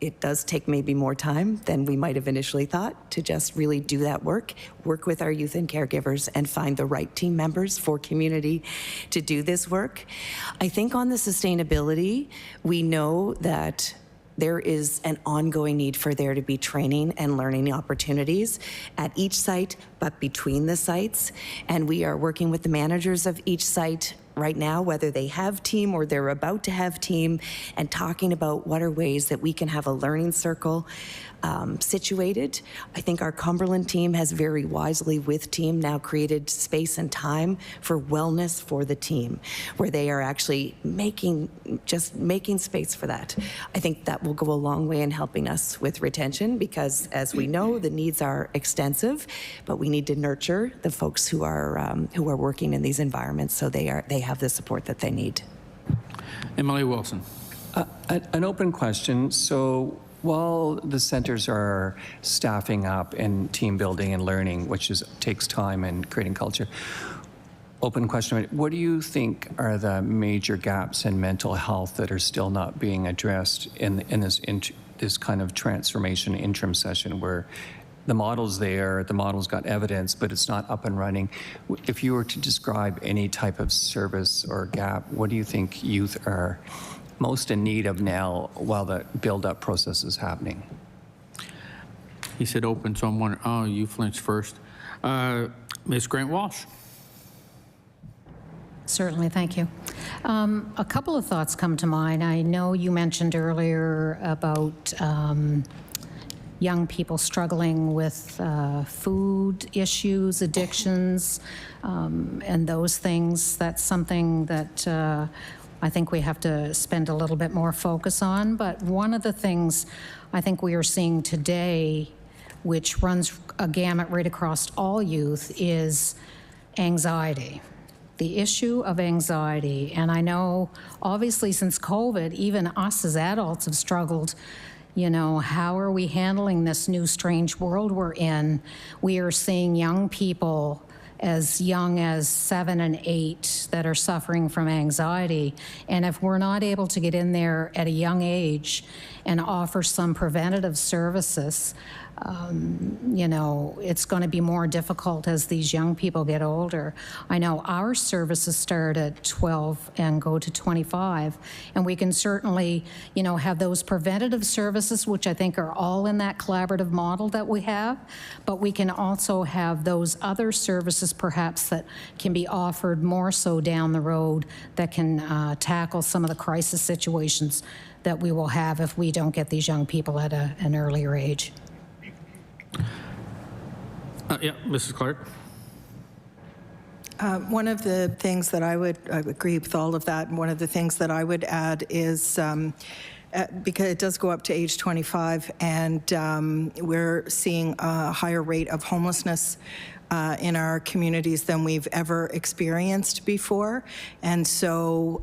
it does take maybe more time than we might have initially thought to just really do that work with our youth and caregivers and find the right team members for community to do this work. I think on the sustainability, we know that there is an ongoing need for there to be training and learning opportunities at each site, but between the sites. And we are working with the managers of each site right now, whether they have team or they're about to have team, and talking about what are ways that we can have a learning circle situated. I think our Cumberland team has very wisely with team now created space and time for wellness for the team, where they are actually making space for that. I think that will go a long way in helping us with retention, because as we know, the needs are extensive, but we need to nurture the folks who are working in these environments so they have the support that they need. Emily Wilson. An open question. So while the centers are staffing up and team building and learning, which takes time and creating culture, open question, what do you think are the major gaps in mental health that are still not being addressed in this kind of transformation interim session, where the model's there, the model's got evidence, but it's not up and running? If you were to describe any type of service or gap, what do you think youth are most in need of now while the build-up process is happening? He said open, so I'm wondering, you flinched first. Ms. Grant-Walsh. Certainly, thank you. A couple of thoughts come to mind. I know you mentioned earlier about young people struggling with food issues, addictions, and those things. That's something that I think we have to spend a little bit more focus on. But one of the things I think we are seeing today, which runs a gamut right across all youth, is anxiety. The issue of anxiety. And I know, obviously, since COVID, even us as adults have struggled. You know, how are we handling this new strange world we're in? We are seeing young people as young as 7 and 8 that are suffering from anxiety. And if we're not able to get in there at a young age and offer some preventative services, you know, it's going to be more difficult as these young people get older. I know our services start at 12 and go to 25, and we can certainly, you know, have those preventative services, which I think are all in that collaborative model that we have, but we can also have those other services perhaps that can be offered more so down the road that can tackle some of the crisis situations that we will have if we don't get these young people at an earlier age. Yeah, Mrs. Clarke. One of the things that I agree with all of that, and one of the things that I would add is, because it does go up to age 25, and we're seeing a higher rate of homelessness in our communities than we've ever experienced before. And so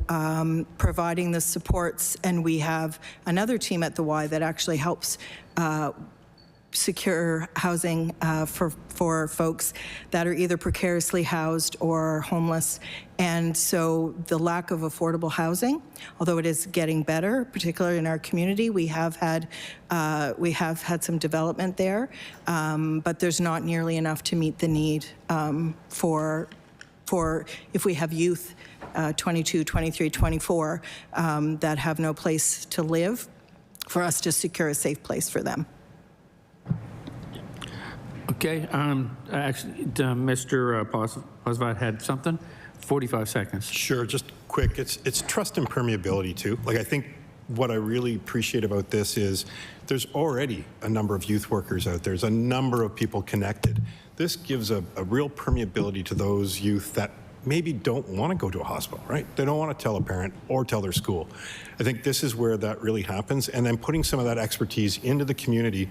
providing the supports, and we have another team at the Y that actually helps secure housing for folks that are either precariously housed or homeless. And so the lack of affordable housing, although it is getting better, particularly in our community, we have had some development there, but there's not nearly enough to meet the need for if we have youth, 22, 23, 24, that have no place to live, for us to secure a safe place for them. Okay, actually, Mr. Posavad had something. 45 seconds. Sure, just quick. It's trust and permeability too. Like, I think what I really appreciate about this is there's already a number of youth workers out there. There's a number of people connected. This gives a real permeability to those youth that maybe don't want to go to a hospital, right? They don't want to tell a parent or tell their school. I think this is where that really happens, and then putting some of that expertise into the community,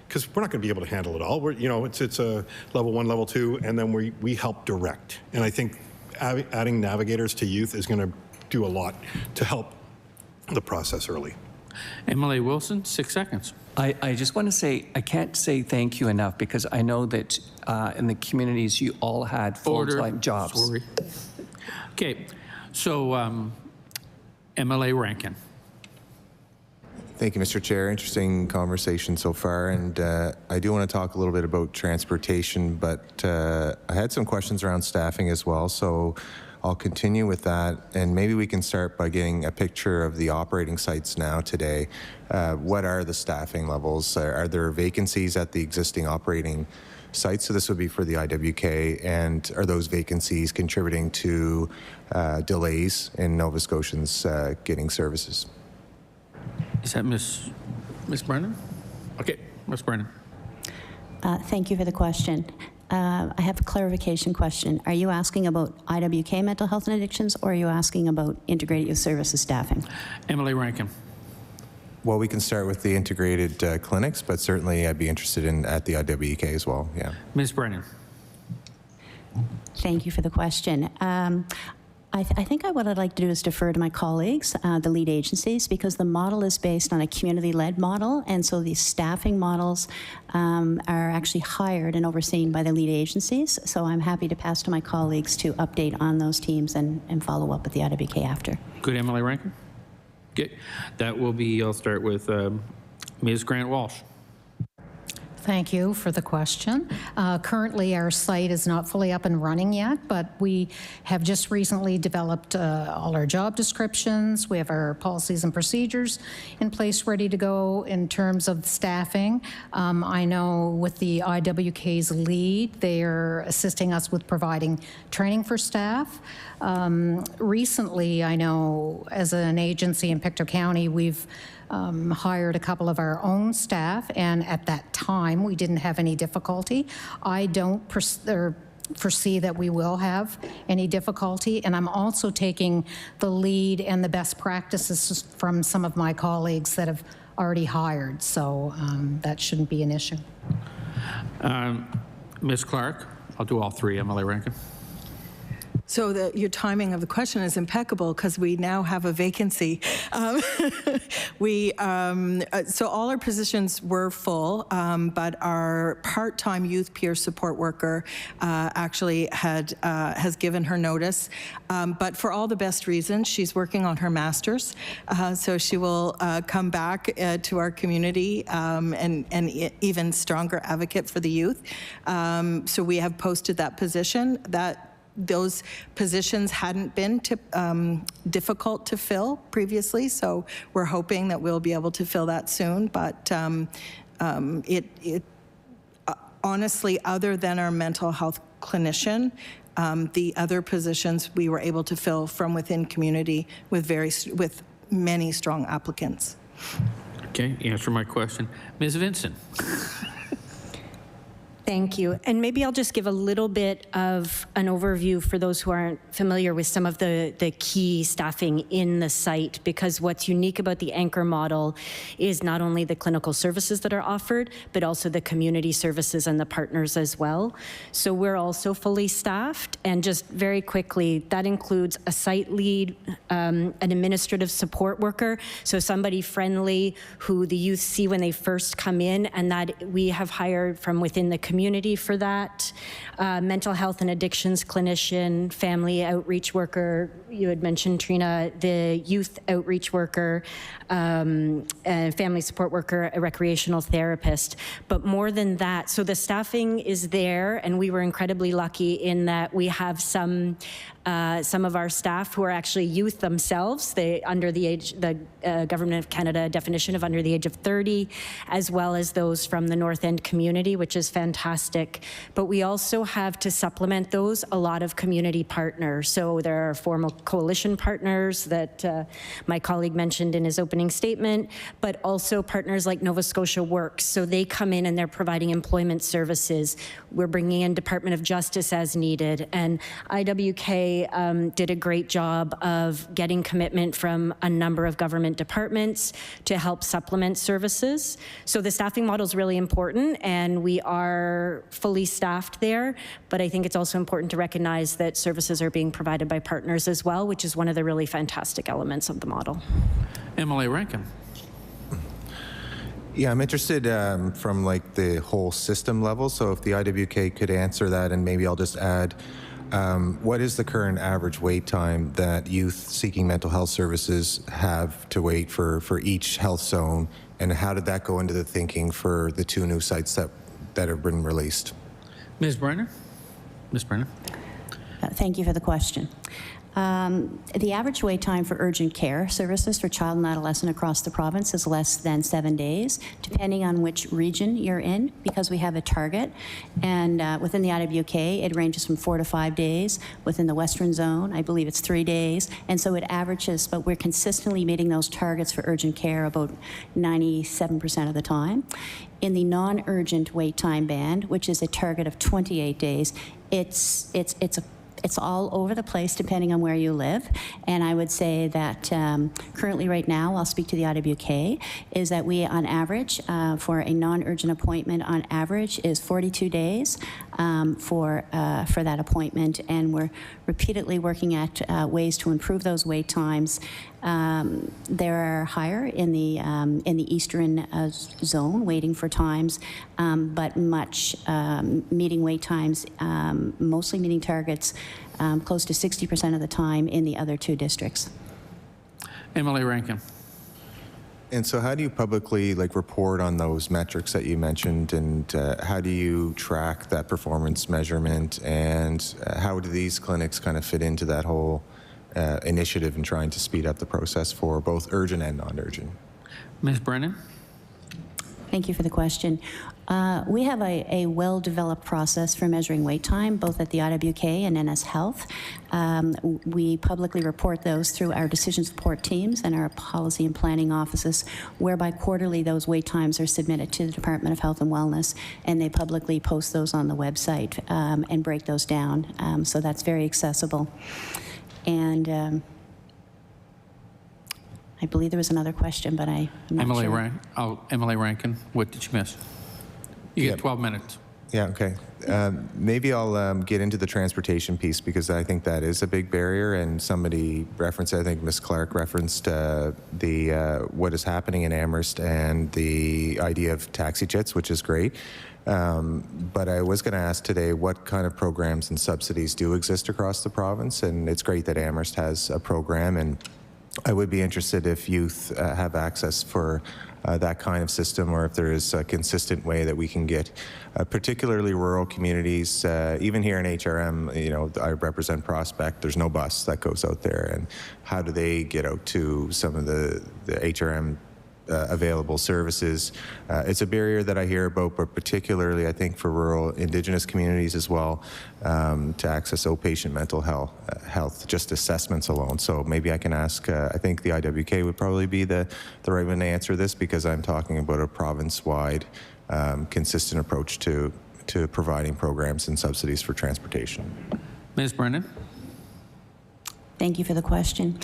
because we're not going to be able to handle it all. We're, you know, it's a level 1, level 2, and then we help direct. And I think adding navigators to youth is going to do a lot to help the process early. MLA Wilson, 6 seconds. I just want to say, I can't say thank you enough, because I know that in the communities you all had full-time jobs. Sorry. Okay, so MLA Rankin. Thank you, Mr. Chair. Interesting conversation so far, and I do want to talk a little bit about transportation, but I had some questions around staffing as well, so I'll continue with that, and maybe we can start by getting a picture of the operating sites now today. What are the staffing levels? Are there vacancies at the existing operating sites? So this would be for the IWK, and are those vacancies contributing to delays in Nova Scotians getting services? Is that Miss Brennan? Okay, Miss Brennan. Thank you for the question. I have a clarification question. Are you asking about IWK mental health and addictions, or are you asking about integrated youth services staffing? MLA Rankin. Well, we can start with the integrated clinics, but certainly I'd be interested in at the IWK as well, yeah. Ms. Brennan. Thank you for the question. I think what I'd like to do is defer to my colleagues, the lead agencies, because the model is based on a community-led model, and so the staffing models are actually hired and overseen by the lead agencies. So I'm happy to pass to my colleagues to update on those teams and follow up with the IWK after. Good, MLA Rankin. Okay, that will be, I'll start with Ms. Grant-Walsh. Thank you for the question. Currently, our site is not fully up and running yet, but we have just recently developed all our job descriptions. We have our policies and procedures in place ready to go in terms of staffing. I know with the IWK's lead, they are assisting us with providing training for staff. Recently, I know as an agency in Pictou County, we've hired a couple of our own staff, and at that time, we didn't have any difficulty. I don't foresee that we will have any difficulty, and I'm also taking the lead and the best practices from some of my colleagues that have already hired, so that shouldn't be an issue. Ms. Clarke, I'll do all three, MLA Rankin. So your timing of the question is impeccable because we now have a vacancy. So all our positions were full, but our part-time youth peer support worker actually has given her notice. But for all the best reasons, she's working on her master's, so she will come back to our community and even stronger advocate for the youth. So we have posted that position. Those positions hadn't been difficult to fill previously, so we're hoping that we'll be able to fill that soon. But honestly, other than our mental health clinician, the other positions we were able to fill from within community with many strong applicants. Okay, answer my question. Ms. Vincent. Thank you. And maybe I'll just give a little bit of an overview for those who aren't familiar with some of the key staffing in the site, because what's unique about the anchor model is not only the clinical services that are offered, but also the community services and the partners as well. So we're also fully staffed, and just very quickly, that includes a site lead, an administrative support worker, so somebody friendly who the youth see when they first come in, and that we have hired from within the community for that, mental health and addictions clinician, family outreach worker, you had mentioned, Trina, the youth outreach worker, family support worker, a recreational therapist. But more than that, so the staffing is there, and we were incredibly lucky in that we have some of our staff who are actually youth themselves, under the age, the Government of Canada definition of under the age of 30, as well as those from the North End community, which is fantastic. But we also have, to supplement those, a lot of community partners. So there are formal coalition partners that my colleague mentioned in his opening statement, but also partners like Nova Scotia Works. So they come in and they're providing employment services. We're bringing in Department of Justice as needed, and IWK did a great job of getting commitment from a number of government departments to help supplement services. So the staffing model is really important, and we are fully staffed there, but I think it's also important to recognize that services are being provided by partners as well, which is one of the really fantastic elements of the model. MLA Rankin. Yeah, I'm interested from like the whole system level. So if the IWK could answer that, and maybe I'll just add, what is the current average wait time that youth seeking mental health services have to wait for each health zone, and how did that go into the thinking for the 2 new sites that have been released? Ms. Brennan? Ms. Brennan. Thank you for the question. The average wait time for urgent care services for child and adolescent across the province is less than 7 days, depending on which region you're in, because we have a target. And within the IWK, it ranges from 4 to 5 days. Within the Western Zone, I believe it's 3 days. And so it averages, but we're consistently meeting those targets for urgent care about 97% of the time. In the non-urgent wait time band, which is a target of 28 days, it's all over the place depending on where you live. And I would say that currently right now, I'll speak to the IWK, is that we on average for a non-urgent appointment on average is 42 days for that appointment. And we're repeatedly working at ways to improve those wait times. They're higher in the eastern zone, waiting for times, but much meeting wait times, mostly meeting targets close to 60% of the time in the other 2 districts. MLA Rankin. And so how do you publicly report on those metrics that you mentioned, and how do you track that performance measurement, and how do these clinics kind of fit into that whole initiative in trying to speed up the process for both urgent and non-urgent? Ms. Brennan? Thank you for the question. We have a well-developed process for measuring wait time, both at the IWK and NS Health. We publicly report those through our decision support teams and our policy and planning offices, whereby quarterly those wait times are submitted to the Department of Health and Wellness, and they publicly post those on the website and break those down. So that's very accessible. And I believe there was another question, but I'm not sure. Emily Rankin, what did you miss? You get 12 minutes. Yeah, okay. Maybe I'll get into the transportation piece because I think that is a big barrier, and somebody referenced, I think Ms. Clarke referenced what is happening in Amherst and the idea of taxi jets, which is great. But I was going to ask today what kind of programs and subsidies do exist across the province, and it's great that Amherst has a program, and I would be interested if youth have access for that kind of system, or if there is a consistent way that we can get particularly rural communities, even here in HRM, you know, I represent Prospect, there's no bus that goes out there, and how do they get out to some of the HRM available services? It's a barrier that I hear about, but particularly I think for rural Indigenous communities as well, to access outpatient mental health, just assessments alone. So maybe I can ask, I think the IWK would probably be the right one to answer this, because I'm talking about a province-wide consistent approach to providing programs and subsidies for transportation. Ms. Brennan? Thank you for the question.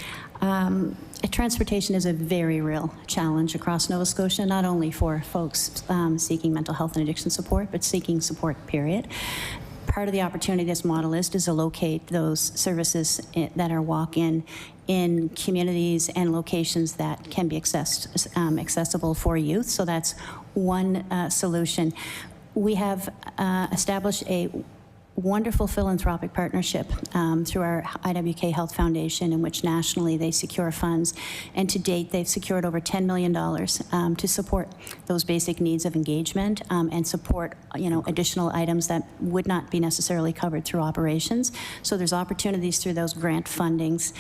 Transportation is a very real challenge across Nova Scotia, not only for folks seeking mental health and addiction support, but seeking support, period. Part of the opportunity this model is to locate those services that are walk-in in communities and locations that can be accessible for youth. So that's one solution. We have established a wonderful philanthropic partnership through our IWK Health Foundation, in which nationally they secure funds, and to date they've secured over $10 million to support those basic needs of engagement and support, you know, additional items that would not be necessarily covered through operations. So there's opportunities through those grant fundings.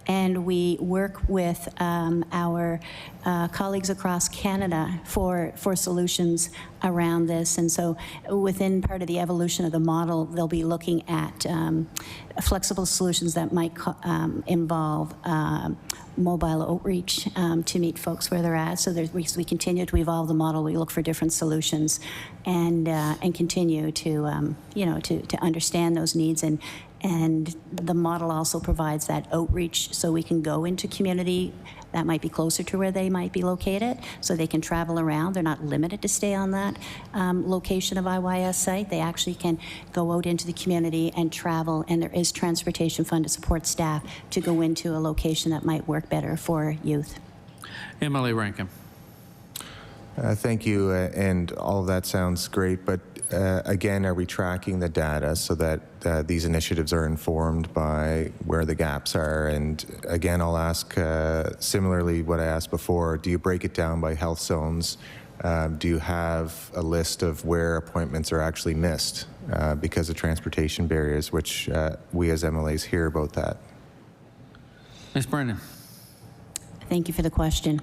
And we work with our colleagues across Canada for solutions around this. And so within part of the evolution of the model, they'll be looking at flexible solutions that might involve mobile outreach to meet folks where they're at. So we continue to evolve the model. We look for different solutions and continue to, you know, to understand those needs. And the model also provides that outreach, so we can go into community that might be closer to where they might be located, so they can travel around. They're not limited to stay on that location of IYS site. They actually can go out into the community and travel, and there is transportation fund to support staff to go into a location that might work better for youth. Emily Rankin. Thank you, and all of that sounds great, but again, are we tracking the data so that these initiatives are informed by where the gaps are? And again, I'll ask similarly what I asked before, do you break it down by health zones? Do you have a list of where appointments are actually missed because of transportation barriers, which we as MLAs hear about that? Ms. Brennan. Thank you for the question.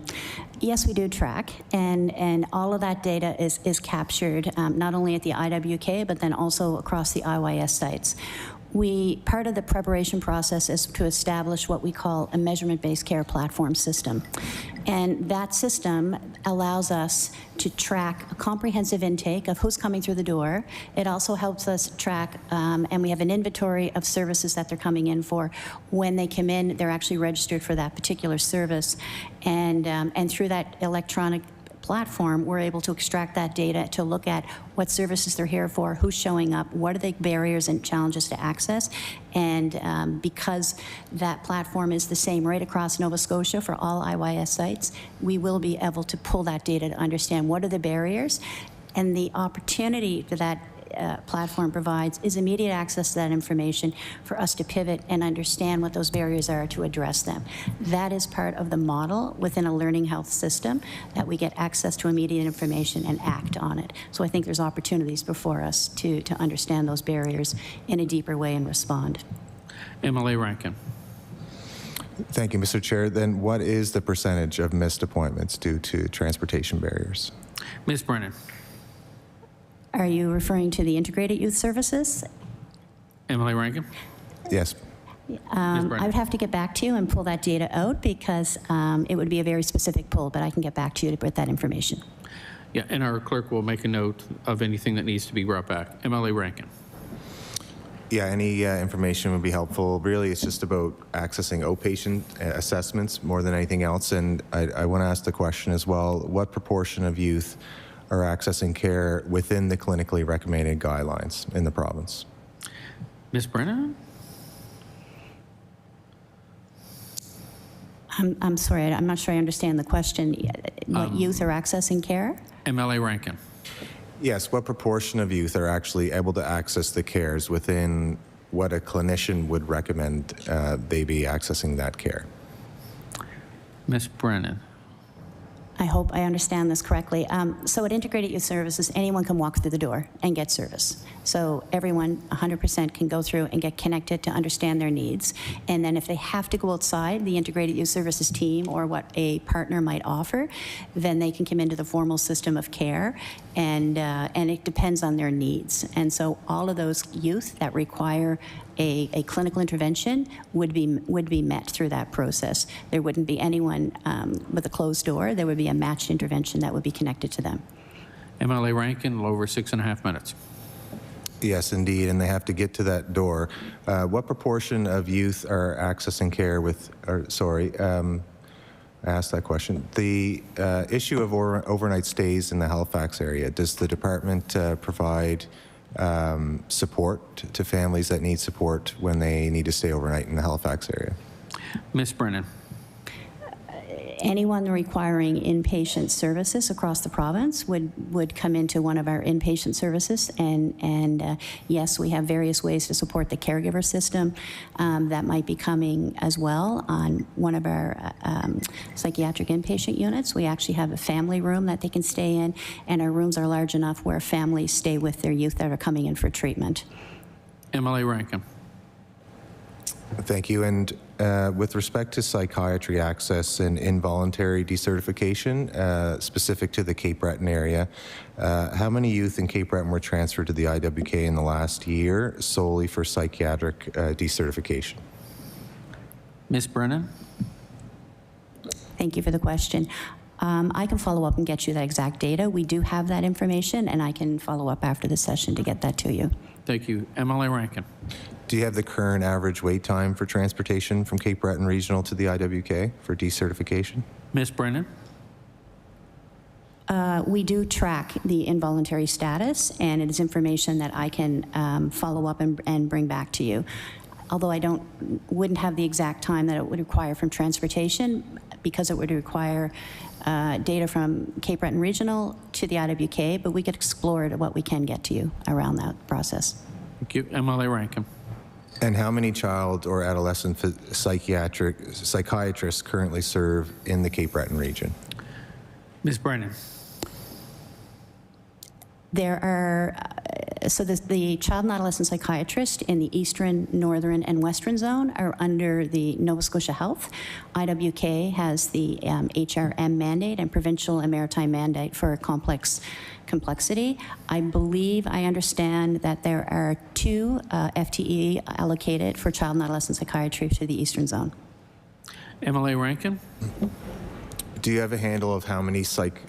Yes, we do track, and all of that data is captured not only at the IWK, but then also across the IYS sites. Part of the preparation process is to establish what we call a measurement-based care platform system. And that system allows us to track a comprehensive intake of who's coming through the door. It also helps us track, and we have an inventory of services that they're coming in for. When they come in, they're actually registered for that particular service. And through that electronic platform, we're able to extract that data to look at what services they're here for, who's showing up, what are the barriers and challenges to access. And because that platform is the same right across Nova Scotia for all IYS sites, we will be able to pull that data to understand what are the barriers. And the opportunity for that platform provides is immediate access to that information for us to pivot and understand what those barriers are to address them. That is part of the model within a learning health system, that we get access to immediate information and act on it. So I think there's opportunities before us to understand those barriers in a deeper way and respond. Emily Rankin. Thank you, Mr. Chair. Then what is the percentage of missed appointments due to transportation barriers? Ms. Brennan. Are you referring to the Integrated Youth Services? Emily Rankin. Yes. I would have to get back to you and pull that data out because it would be a very specific pull, but I can get back to you to put that information. Yeah, and our clerk will make a note of anything that needs to be brought back. MLA Rankin. Yeah, any information would be helpful. Really, it's just about accessing outpatient assessments more than anything else. And I want to ask the question as well, what proportion of youth are accessing care within the clinically recommended guidelines in the province? Ms. Brennan? I'm sorry, I'm not sure I understand the question. What youth are accessing care? MLA Rankin. Yes, what proportion of youth are actually able to access the cares within what a clinician would recommend they be accessing that care? Ms. Brennan. I hope I understand this correctly. So at Integrated Youth Services, anyone can walk through the door and get service. So everyone 100% can go through and get connected to understand their needs. And then if they have to go outside the Integrated Youth Services team or what a partner might offer, then they can come into the formal system of care, and it depends on their needs. And so all of those youth that require a clinical intervention would be met through that process. There wouldn't be anyone with a closed door. There would be a matched intervention that would be connected to them. MLA Rankin, a little over 6.5 minutes. Yes, indeed, and they have to get to that door. What proportion of youth are accessing care with, I asked that question. The issue of overnight stays in the Halifax area, does the department provide support to families that need support when they need to stay overnight in the Halifax area? Ms. Brennan. Anyone requiring inpatient services across the province would come into one of our inpatient services, and yes, we have various ways to support the caregiver system that might be coming as well on one of our psychiatric inpatient units. We actually have a family room that they can stay in, and our rooms are large enough where families stay with their youth that are coming in for treatment. MLA Rankin. Thank you. And with respect to psychiatry access and involuntary decertification, specific to the Cape Breton area, how many youth in Cape Breton were transferred to the IWK in the last year solely for psychiatric decertification? Ms. Brennan. Thank you for the question. I can follow up and get you that exact data. We do have that information, and I can follow up after the session to get that to you. Thank you. MLA Rankin. Do you have the current average wait time for transportation from Cape Breton Regional to the IWK for decertification? Ms. Brennan. We do track the involuntary status, and it is information that I can follow up and bring back to you. Although I wouldn't have the exact time that it would require from transportation, because it would require data from Cape Breton Regional to the IWK, but we could explore what we can get to you around that process. Thank you. MLA Rankin. And how many child or adolescent psychiatrists currently serve in the Cape Breton region? Ms. Brennan. There are, so the child and adolescent psychiatrists in the Eastern, Northern, and Western zone are under the Nova Scotia Health. IWK has the HRM mandate and provincial and maritime mandate for complexity. I believe, I understand that there are 2 FTE allocated for child and adolescent psychiatry to the Eastern zone. MLA Rankin. Do you have a handle of how many psych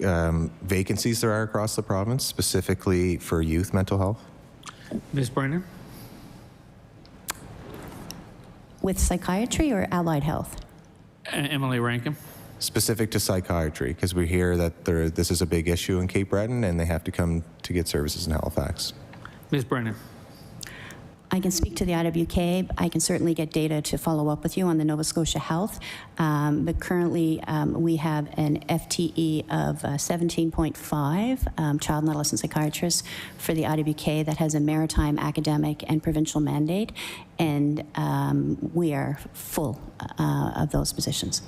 vacancies there are across the province, specifically for youth mental health? Ms. Brennan. With psychiatry or allied health? MLA Rankin. Specific to psychiatry, because we hear that this is a big issue in Cape Breton and they have to come to get services in Halifax. Ms. Brennan. I can speak to the IWK. I can certainly get data to follow up with you on the Nova Scotia Health. But currently, we have an FTE of 17.5 child and adolescent psychiatrists for the IWK that has a maritime, academic, and provincial mandate. And we are full of those positions.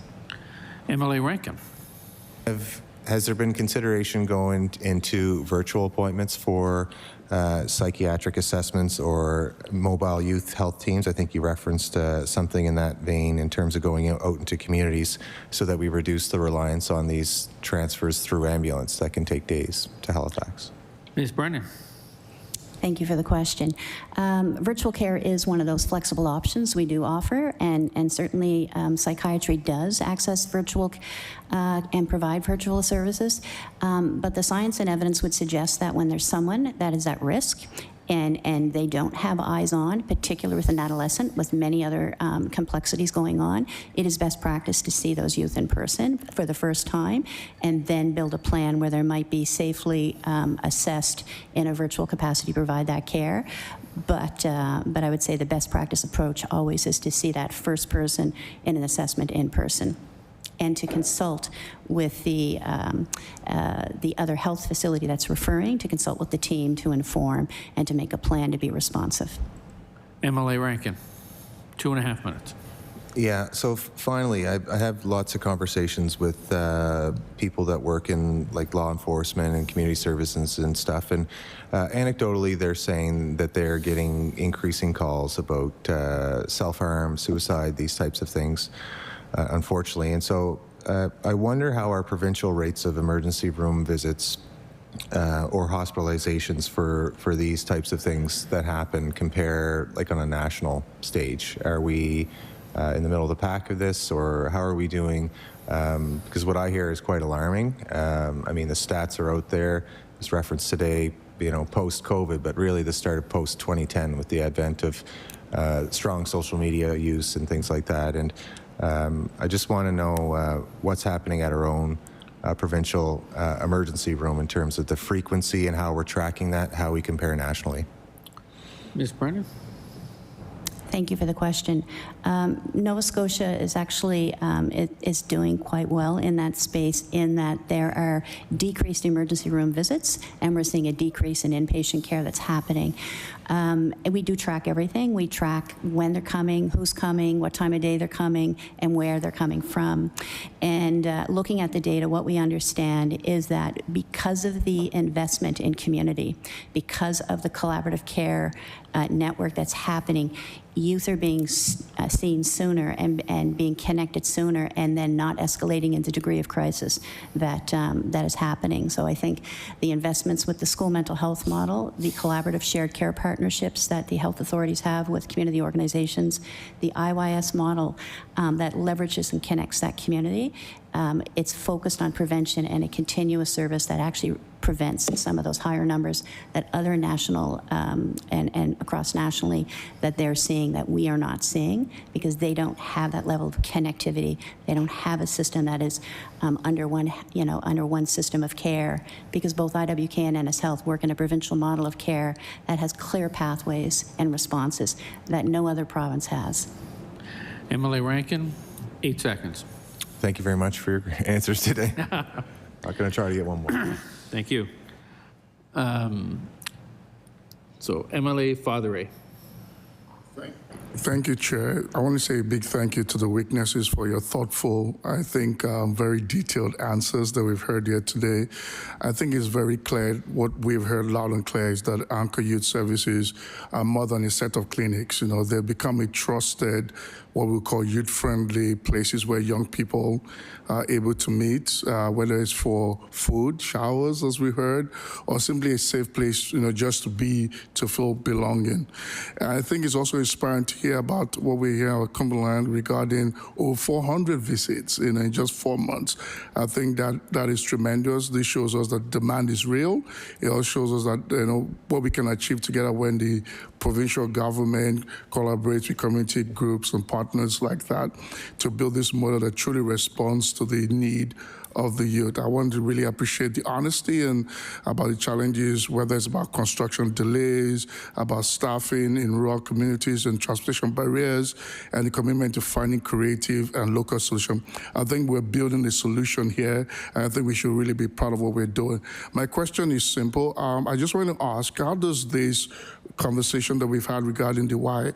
MLA Rankin. has there been consideration going into virtual appointments for psychiatric assessments or mobile youth health teams? I think you referenced something in that vein in terms of going out into communities so that we reduce the reliance on these transfers through ambulance that can take days to Halifax. Ms. Brennan. Thank you for the question. Virtual care is one of those flexible options we do offer, and certainly psychiatry does access virtual and provide virtual services. But the science and evidence would suggest that when there's someone that is at risk and they don't have eyes on, particularly with an adolescent with many other complexities going on, it is best practice to see those youth in person for the first time and then build a plan where they might be safely assessed in a virtual capacity to provide that care. But I would say the best practice approach always is to see that first person in an assessment in person, and to consult with the other health facility that's referring, to consult with the team to inform and to make a plan to be responsive. MLA Rankin, 2.5 minutes. Yeah, so finally, I have lots of conversations with people that work in like law enforcement and community services and stuff, and anecdotally they're saying that they're getting increasing calls about self-harm, suicide, these types of things. Unfortunately. And so I wonder how our provincial rates of emergency room visits or hospitalizations for these types of things that happen compare like on a national stage. Are we in the middle of the pack of this, or how are we doing? Because what I hear is quite alarming. I mean, the stats are out there. It's referenced today, post-COVID, but really this started post-2010 with the advent of strong social media use and things like that. And I just want to know what's happening at our own provincial emergency room in terms of the frequency and how we're tracking that, how we compare nationally. Ms. Brennan. Thank you for the question. Nova Scotia is actually is doing quite well in that space, in that there are decreased emergency room visits, and we're seeing a decrease in inpatient care that's happening. And we do track everything. We track when they're coming, who's coming, what time of day they're coming, and where they're coming from. And looking at the data, what we understand is that because of the investment in community, because of the collaborative care network that's happening, youth are being seen sooner and being connected sooner, and then not escalating into degree of crisis that is happening. So I think the investments with the school mental health model, the collaborative shared care partnerships that the health authorities have with community organizations, the IYS model that leverages and connects that community, it's focused on prevention and a continuous service that actually prevents some of those higher numbers that other national and across nationally that they're seeing that we are not seeing, because they don't have that level of connectivity. They don't have a system that is under one system of care, because both IWK and NS Health work in a provincial model of care that has clear pathways and responses that no other province has. MLA Rankin, 8 seconds. Thank you very much for your answers today. I'm not going to try to get one more. Thank you. So MLA Fatheré. Thank you, Chair. I want to say a big thank you to the witnesses for your thoughtful, I think, very detailed answers that we've heard here today. I think it's very clear, what we've heard loud and clear is that Anchor Youth Services are more than a set of clinics. They've become a trusted, what we call youth-friendly places where young people are able to meet, whether it's for food, showers, as we heard, or simply a safe place, just to feel belonging. And I think it's also inspiring to hear about what we hear at Cumberland regarding over 400 visits in just 4 months. I think that is tremendous. This shows us that demand is real. It also shows us that what we can achieve together when the provincial government collaborates with community groups and partners like that to build this model that truly responds to the need of the youth. I want to really appreciate the honesty and about the challenges, whether it's about construction delays, about staffing in rural communities and transportation barriers, and the commitment to finding creative and local solutions. I think we're building a solution here, and I think we should really be proud of what we're doing. My question is simple. I just want to ask, how does this conversation that we've had regarding the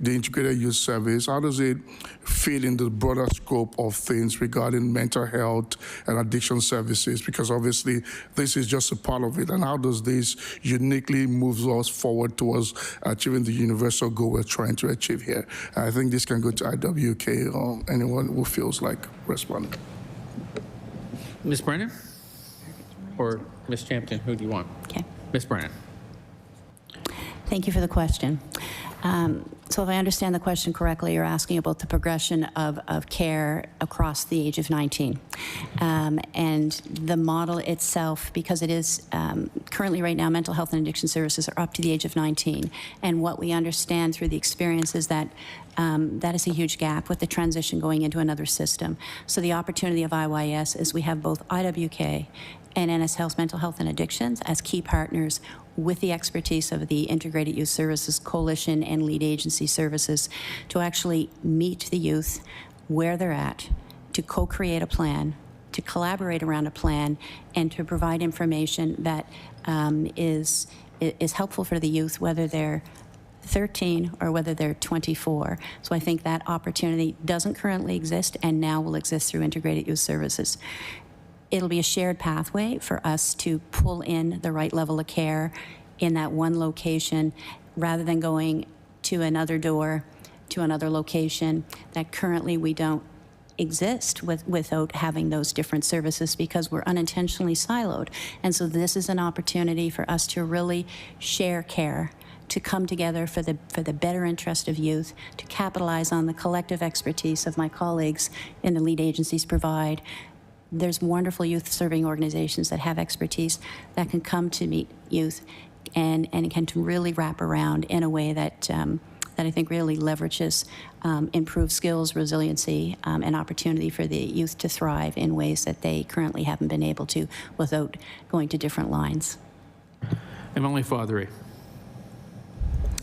integrated youth service, how does it fit into the broader scope of things regarding mental health and addiction services? Because obviously this is just a part of it. And how does this uniquely move us forward towards achieving the universal goal we're trying to achieve here? I think this can go to IWK or anyone who feels like responding. Ms. Brennan? Or Ms. Champton, who do you want? Okay. Ms. Brennan. Thank you for the question. So if I understand the question correctly, you're asking about the progression of care across the age of 19. And the model itself, because it is currently right now, mental health and addiction services are up to the age of 19. And what we understand through the experience is that that is a huge gap with the transition going into another system. So the opportunity of IYS is we have both IWK and NS Health Mental Health and Addictions as key partners with the expertise of the Integrated Youth Services Coalition and lead agency services to actually meet the youth where they're at, to co-create a plan, to collaborate around a plan, and to provide information that is helpful for the youth, whether they're 13 or whether they're 24. So I think that opportunity doesn't currently exist and now will exist through Integrated Youth Services. It'll be a shared pathway for us to pull in the right level of care in that one location rather than going to another door, to another location that currently we don't exist without having those different services because we're unintentionally siloed. And so this is an opportunity for us to really share care, to come together for the better interest of youth, to capitalize on the collective expertise of my colleagues in the lead agencies provide. There's wonderful youth serving organizations that have expertise that can come to meet youth and can really wrap around in a way that I think really leverages improved skills, resiliency, and opportunity for the youth to thrive in ways that they currently haven't been able to without going to different lines. Emily Fothery.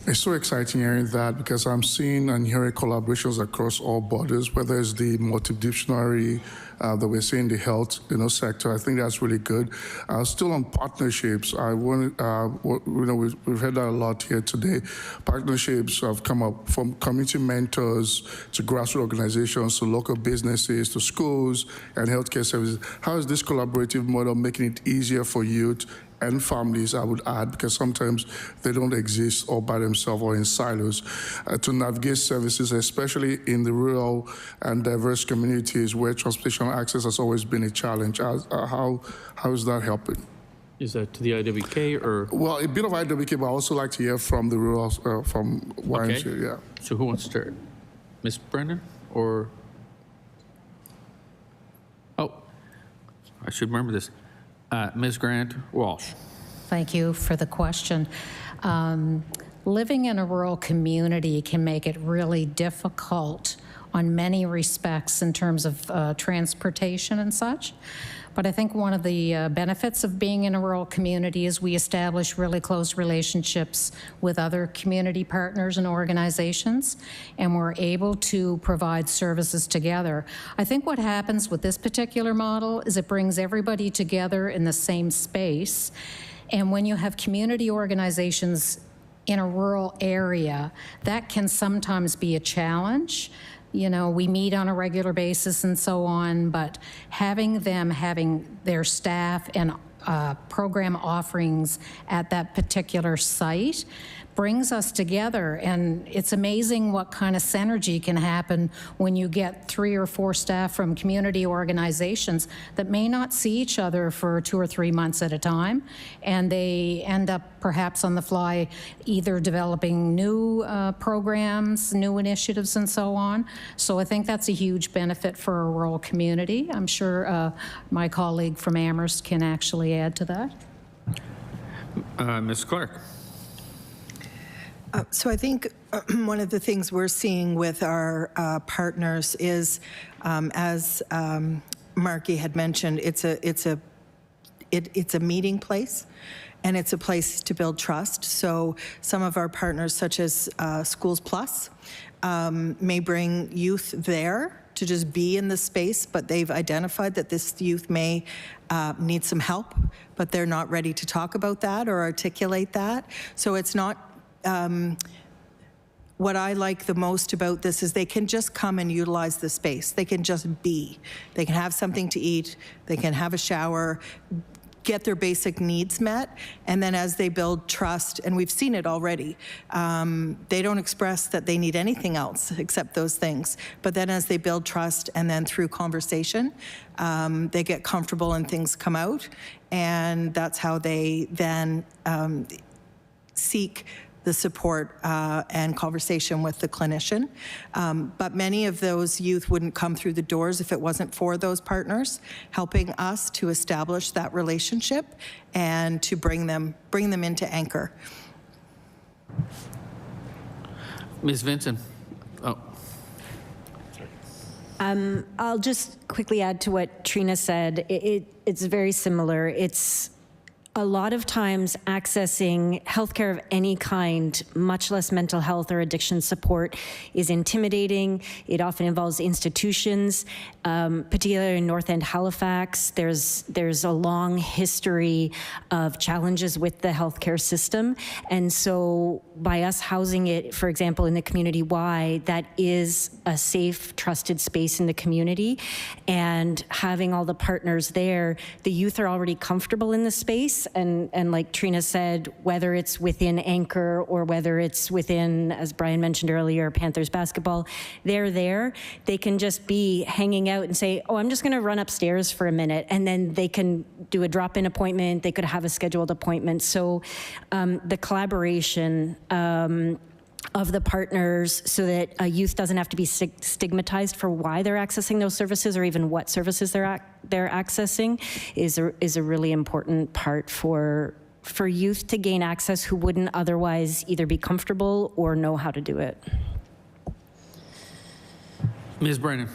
It's so exciting hearing that because I'm seeing and hearing collaborations across all borders, whether it's the multidisciplinary that we're seeing in the health sector. I think that's really good. Still on partnerships, I want we've heard that a lot here today. Partnerships have come up from community mentors to grassroots organizations to local businesses to schools and healthcare services. How is this collaborative model making it easier for youth and families, I would add, because sometimes they don't exist all by themselves or in silos, to navigate services, especially in the rural and diverse communities where transportation access has always been a challenge. How is that helping? Is that to the IWK or? Well, a bit of IWK, but I also like to hear from the rural, from YMCA, okay. Yeah. So who wants to start? Ms. Brennan or? Oh, I should remember this. Ms. Grant-Walsh. Thank you for the question. Living in a rural community can make it really difficult on many respects in terms of transportation and such. But I think one of the benefits of being in a rural community is we establish really close relationships with other community partners and organizations, and we're able to provide services together. I think what happens with this particular model is it brings everybody together in the same space, and when you have community organizations in a rural area, that can sometimes be a challenge. You know, we meet on a regular basis and so on, but having their staff and program offerings at that particular site brings us together, and it's amazing what kind of synergy can happen when you get 3 or 4 staff from community organizations that may not see each other for 2 or 3 months at a time, and they end up perhaps on the fly either developing new programs, new initiatives, and so on. So I think that's a huge benefit for a rural community. I'm sure my colleague from Amherst can actually add to that. Ms. Clarke. So I think one of the things we're seeing with our partners is, as Margie had mentioned, it's a meeting place, and it's a place to build trust. So some of our partners, such as Schools Plus, may bring youth there to just be in the space, but they've identified that this youth may need some help, but they're not ready to talk about that or articulate that. So it's not what I like the most about this is they can just come and utilize the space. They can just be. They can have something to eat. They can have a shower, get their basic needs met, and then as they build trust, and we've seen it already, they don't express that they need anything else except those things. But then as they build trust and then through conversation, they get comfortable and things come out, and that's how they then seek the support and conversation with the clinician. But many of those youth wouldn't come through the doors if it wasn't for those partners helping us to establish that relationship and to bring them into Anchor. Ms. Vincent. Oh. I'll just quickly add to what Trina said. It's very similar. It's a lot of times accessing healthcare of any kind, much less mental health or addiction support, is intimidating. It often involves institutions, particularly in North End Halifax. There's a long history of challenges with the healthcare system. And so by us housing it, for example, in the community Y, that is a safe, trusted space in the community. And having all the partners there, the youth are already comfortable in the space. And like Trina said, whether it's within Anchor or whether it's within, as Brian mentioned earlier, Panthers basketball, they're there. They can just be hanging out and say, oh, I'm just gonna run upstairs for a minute. And then they can do a drop-in appointment. They could have a scheduled appointment. So the collaboration of the partners so that a youth doesn't have to be stigmatized for why they're accessing those services or even what services they're accessing is a really important part for youth to gain access who wouldn't otherwise either be comfortable or know how to do it. Ms. Brennan.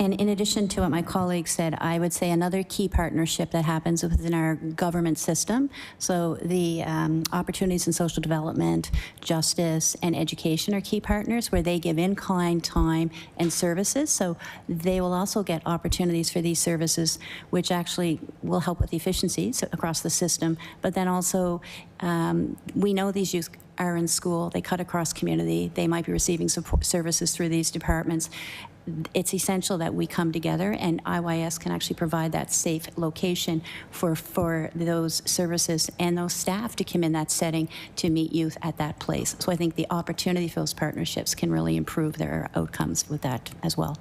And in addition to what my colleague said, I would say another key partnership that happens within our government system. So the opportunities in social development, justice, and education are key partners where they give in-kind time and services. So they will also get opportunities for these services, which actually will help with efficiencies across the system. But then also, we know these youth are in school, they cut across community, they might be receiving support services through these departments. It's essential that we come together, and IYS can actually provide that safe location for those services and those staff to come in that setting to meet youth at that place. So I think the opportunity for those partnerships can really improve their outcomes with that as well.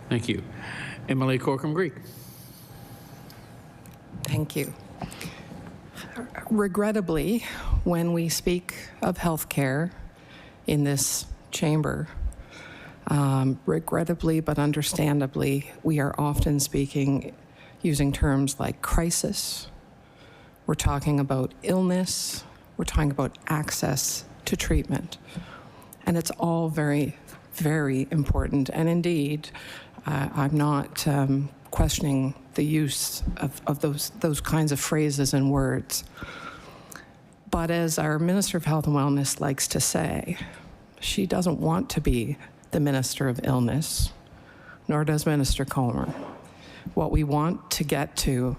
Thank you. MLA Corcoran Greek. Thank you. Regrettably, when we speak of healthcare in this chamber, regrettably but understandably, we are often speaking using terms like crisis. We're talking about illness. We're talking about access to treatment. And it's all very, very important. And indeed, I'm not questioning the use of those kinds of phrases and words. But as our Minister of Health and Wellness likes to say, she doesn't want to be the Minister of Illness, nor does Minister Comer. What we want to get to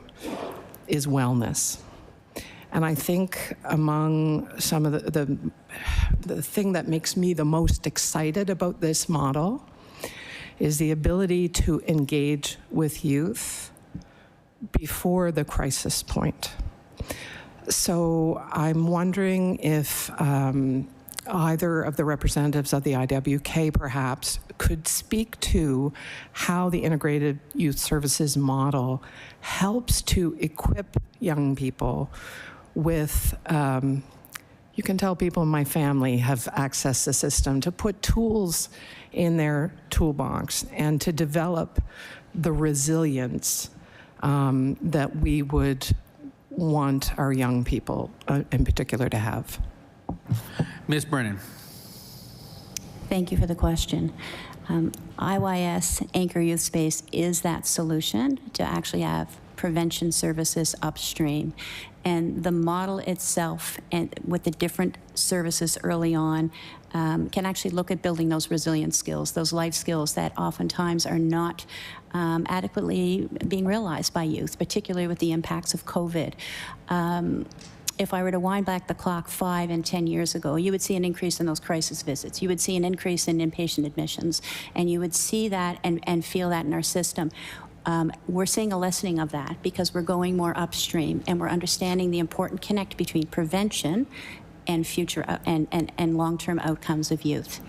is wellness. And I think among some of the thing that makes me the most excited about this model is the ability to engage with youth before the crisis point. So I'm wondering if either of the representatives of the IWK perhaps could speak to how the integrated youth services model helps to equip young people with, you can tell people in my family have accessed the system, to put tools in their toolbox and to develop the resilience that we would want our young people in particular to have. Ms. Brennan. Thank you for the question. IYS Anchor Youth Space is that solution to actually have prevention services upstream. And the model itself, and with the different services early on, can actually look at building those resilient skills, those life skills that oftentimes are not adequately being realized by youth, particularly with the impacts of COVID. if I were to wind back the clock 5 and 10 years ago, you would see an increase in those crisis visits. You would see an increase in inpatient admissions, and you would see that and feel that in our system. We're seeing a lessening of that because we're going more upstream and we're understanding the important connect between prevention and future and long-term outcomes of youth.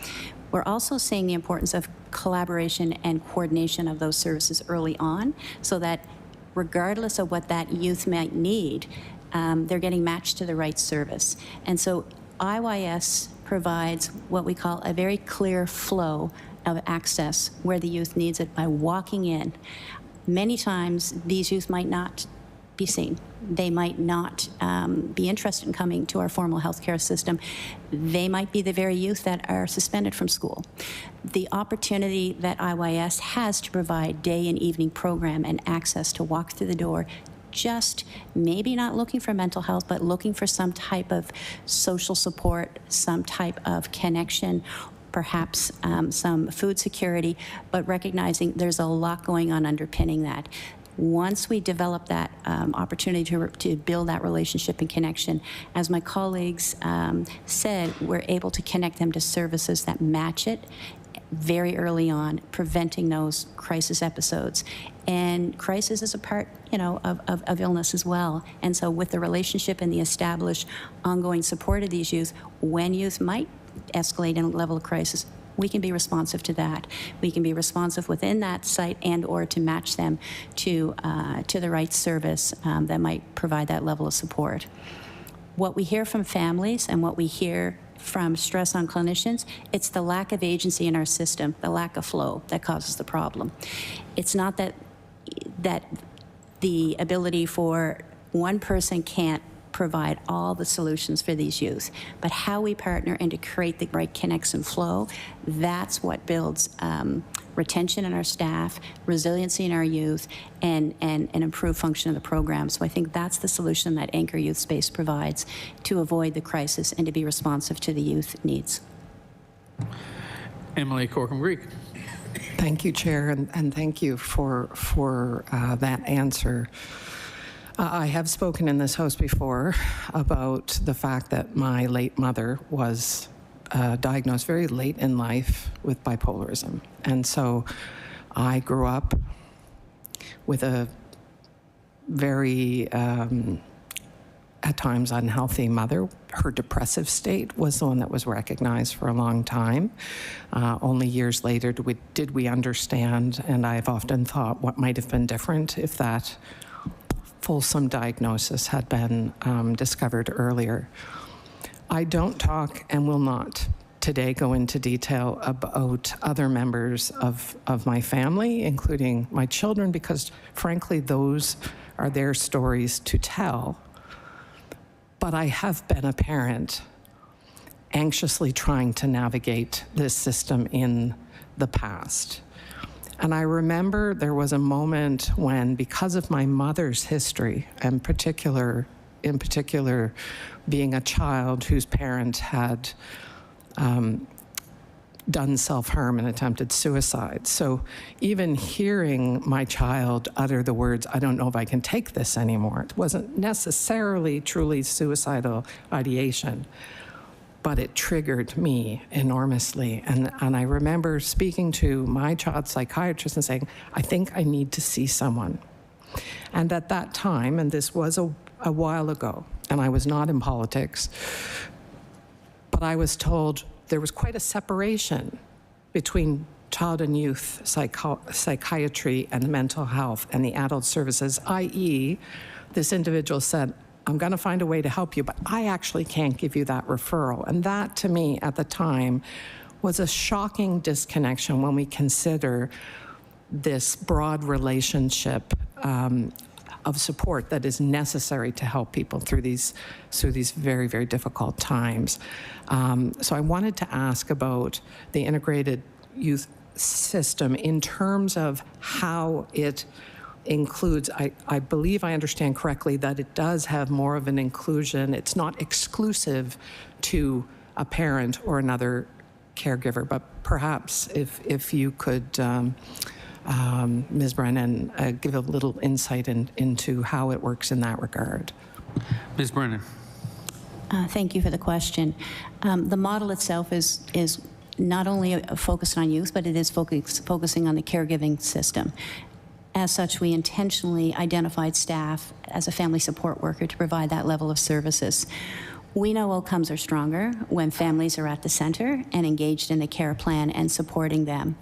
We're also seeing the importance of collaboration and coordination of those services early on, so that regardless of what that youth might need, they're getting matched to the right service. And so IYS provides what we call a very clear flow of access where the youth needs it by walking in. Many times these youth might not be seen. They might not be interested in coming to our formal healthcare system. They might be the very youth that are suspended from school. The opportunity that IYS has to provide day and evening program and access to walk through the door, just maybe not looking for mental health, but looking for some type of social support, some type of connection, perhaps some food security, but recognizing there's a lot going on underpinning that. Once we develop that opportunity to build that relationship and connection, as my colleagues said, we're able to connect them to services that match it very early on, preventing those crisis episodes. And crisis is a part, of illness as well. And so with the relationship and the established ongoing support of these youth, when youth might escalate in a level of crisis, we can be responsive to that. We can be responsive within that site and or to match them to the right service that might provide that level of support. What we hear from families and what we hear from stress on clinicians, it's the lack of agency in our system, the lack of flow that causes the problem. It's not that the ability for one person can't provide all the solutions for these youth, but how we partner and to create the right connects and flow, that's what builds retention in our staff, resiliency in our youth, and improved function of the program. So I think that's the solution that Anchor Youth Space provides to avoid the crisis and to be responsive to the youth needs. Emily Corcoran-Greek. Thank you, Chair, and thank you for that answer. I have spoken in this House before about the fact that my late mother was diagnosed very late in life with bipolarism. And so I grew up with a very, at times, unhealthy mother. Her depressive state was the one that was recognized for a long time. Only years later did we understand, and I've often thought what might have been different if that fulsome diagnosis had been discovered earlier. I don't talk and will not today go into detail about other members of my family, including my children, because frankly, those are their stories to tell. But I have been a parent anxiously trying to navigate this system in the past. And I remember there was a moment when, because of my mother's history, and in particular being a child whose parent had done self-harm and attempted suicide. So even hearing my child utter the words, "I don't know if I can take this anymore," it wasn't necessarily truly suicidal ideation, but it triggered me enormously. And I remember speaking to my child psychiatrist and saying, "I think I need to see someone." And at that time, and this was a while ago, and I was not in politics, but I was told there was quite a separation between child and youth psychiatry and mental health and the adult services, i.e., this individual said, "I'm going to find a way to help you, but I actually can't give you that referral." And that, to me, at the time, was a shocking disconnection when we consider this broad relationship of support that is necessary to help people through these very, very difficult times. So I wanted to ask about the integrated youth system in terms of how it includes, I believe I understand correctly that it does have more of an inclusion. It's not exclusive to a parent or another caregiver, but perhaps if you could, Ms. Brennan, give a little insight into how it works in that regard. Ms. Brennan. Thank you for the question. The model itself is not only focused on youth, but it is focusing on the caregiving system. As such, we intentionally identified staff as a family support worker to provide that level of services. We know outcomes are stronger when families are at the center and engaged in a care plan and supporting them.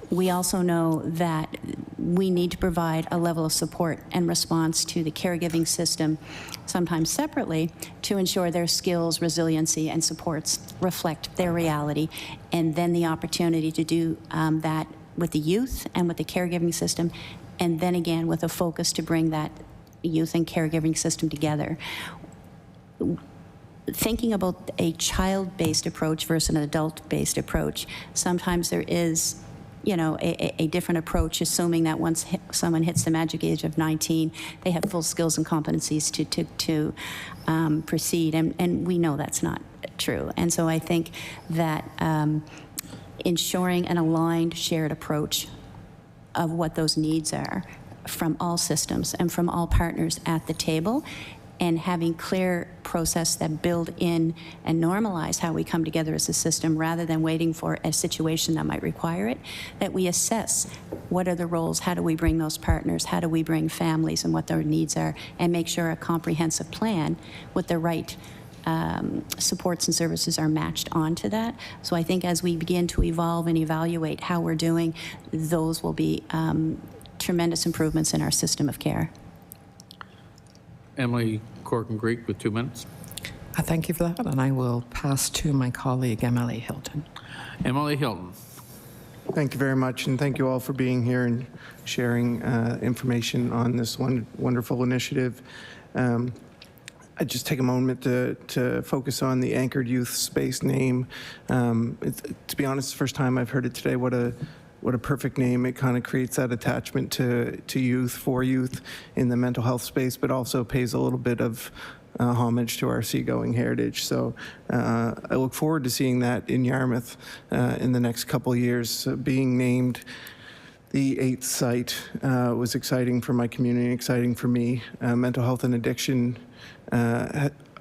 We also know that we need to provide a level of support and response to the caregiving system, sometimes separately, to ensure their skills, resiliency, and supports reflect their reality, and then the opportunity to do that with the youth and with the caregiving system, and then again with a focus to bring that youth and caregiving system together. Thinking about a child-based approach versus an adult-based approach, sometimes there is a different approach, assuming that once someone hits the magic age of 19, they have full skills and competencies to proceed, and we know that's not true. And so I think that ensuring an aligned, shared approach of what those needs are from all systems and from all partners at the table, and having clear process that build in and normalize how we come together as a system rather than waiting for a situation that might require it, that we assess what are the roles, how do we bring those partners, how do we bring families and what their needs are, and make sure a comprehensive plan with the right supports and services are matched onto that. So I think as we begin to evolve and evaluate how we're doing, those will be tremendous improvements in our system of care. Emily Corkin-Greek with 2 minutes. Thank you for that, and I will pass to my colleague, Emily Hilton. Emily Hilton. Thank you very much, and thank you all for being here and sharing information on this wonderful initiative. I just take a moment to focus on the Anchored Youth Space name. To be honest, the first time I've heard it today, what a perfect name. It kind of creates that attachment to youth, for youth in the mental health space, but also pays a little bit of homage to our seagoing heritage. So I look forward to seeing that in Yarmouth in the next couple of years. Being named the 8th site was exciting for my community, exciting for me. Mental health and addiction,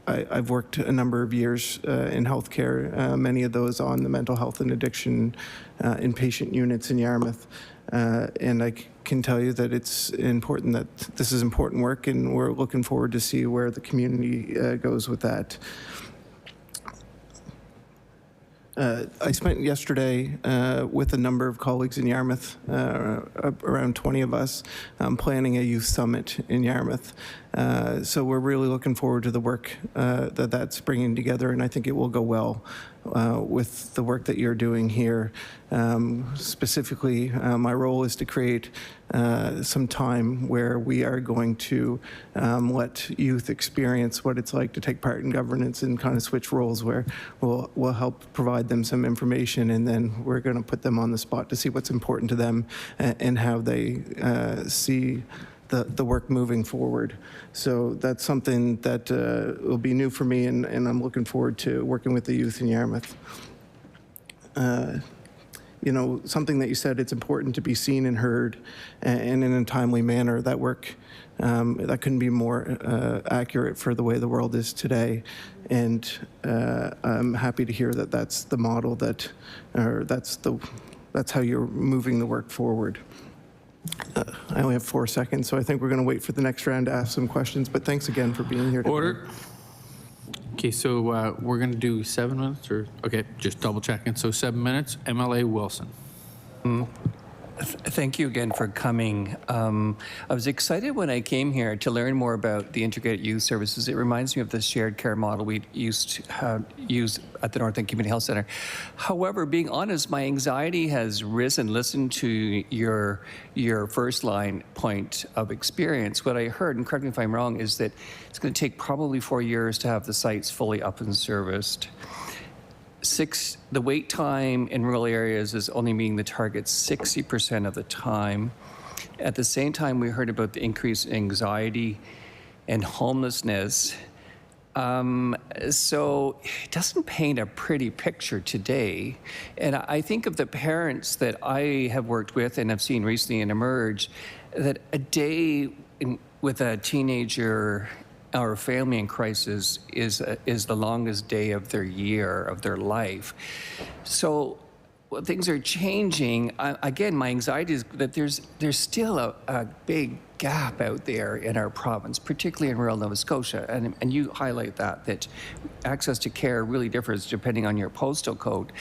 I've worked a number of years in healthcare, many of those on the mental health and addiction inpatient units in Yarmouth. And I can tell you that it's important, that this is important work, and we're looking forward to see where the community goes with that. I spent yesterday with a number of colleagues in Yarmouth, around 20 of us, planning a youth summit in Yarmouth. So we're really looking forward to the work that's bringing together, and I think it will go well with the work that you're doing here. Specifically, my role is to create some time where we are going to let youth experience what it's like to take part in governance and kind of switch roles, where we'll help provide them some information, and then we're going to put them on the spot to see what's important to them and how they see the work moving forward. So that's something that will be new for me, and I'm looking forward to working with the youth in Yarmouth. Something that you said, it's important to be seen and heard, and in a timely manner. That work, that couldn't be more accurate for the way the world is today. And I'm happy to hear that that's the model that's how you're moving the work forward. I only have 4 seconds, so I think we're going to wait for the next round to ask some questions, but thanks again for being here today. Order. Okay, so we're going to do 7 minutes, or, okay, just double checking. So 7 minutes, MLA Wilson. Thank you again for coming. I was excited when I came here to learn more about the integrated youth services. It reminds me of the shared care model we used to use at the North End Community Health Centre. However, being honest, my anxiety has risen. Listen to your first line point of experience. What I heard, and correct me if I'm wrong, is that it's going to take probably 4 years to have the sites fully up and serviced. The wait time in rural areas is only meeting the target 60% of the time. At the same time, we heard about the increase in anxiety and homelessness. So it doesn't paint a pretty picture today. And I think of the parents that I have worked with and have seen recently in Emerge, that a day with a teenager our family in crisis is the longest day of their year, of their life. So things are changing. Again, my anxiety is that there's still a big gap out there in our province, particularly in rural Nova Scotia. And you highlight that access to care really differs depending on your postal code.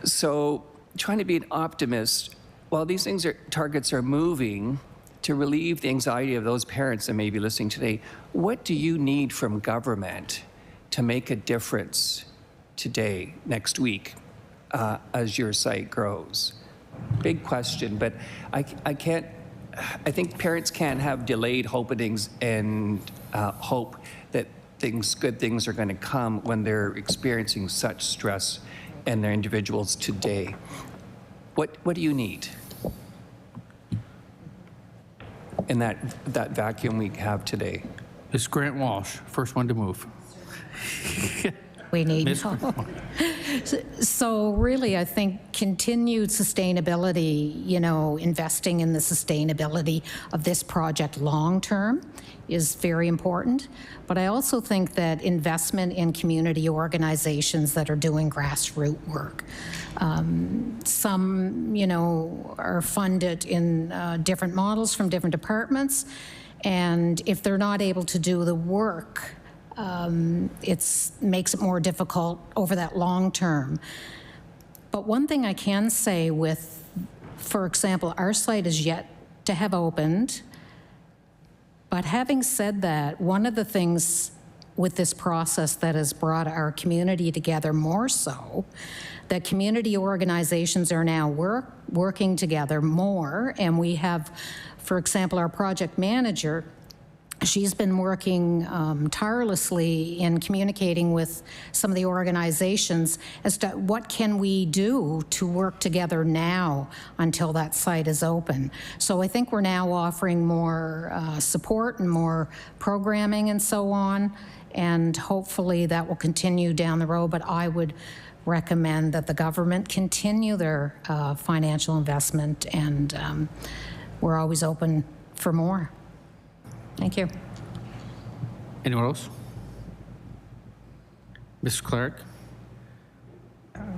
So trying to be an optimist, while these targets are moving, to relieve the anxiety of those parents that may be listening today, what do you need from government to make a difference today, next week, as your site grows? Big question, but I think parents can't have delayed hopings and hope that good things are going to come when they're experiencing such stress and their individuals today. What do you need in that vacuum we have today? Ms. Grant-Walsh, first one to move. We need Ms. help. So really, I think continued sustainability, investing in the sustainability of this project long-term is very important. But I also think that investment in community organizations that are doing grassroots work. Some, are funded in different models from different departments. And if they're not able to do the work, it makes it more difficult over that long term. But one thing I can say for example, our site is yet to have opened. But having said that, one of the things with this process that has brought our community together more so, that community organizations are now working together more, and we have, for example, our project manager, she's been working tirelessly in communicating with some of the organizations as to what can we do to work together now until that site is open. So I think we're now offering more support and more programming and so on, and hopefully that will continue down the road. But I would recommend that the government continue their financial investment, and we're always open for more. Thank you. Anyone else? Ms. Clarke?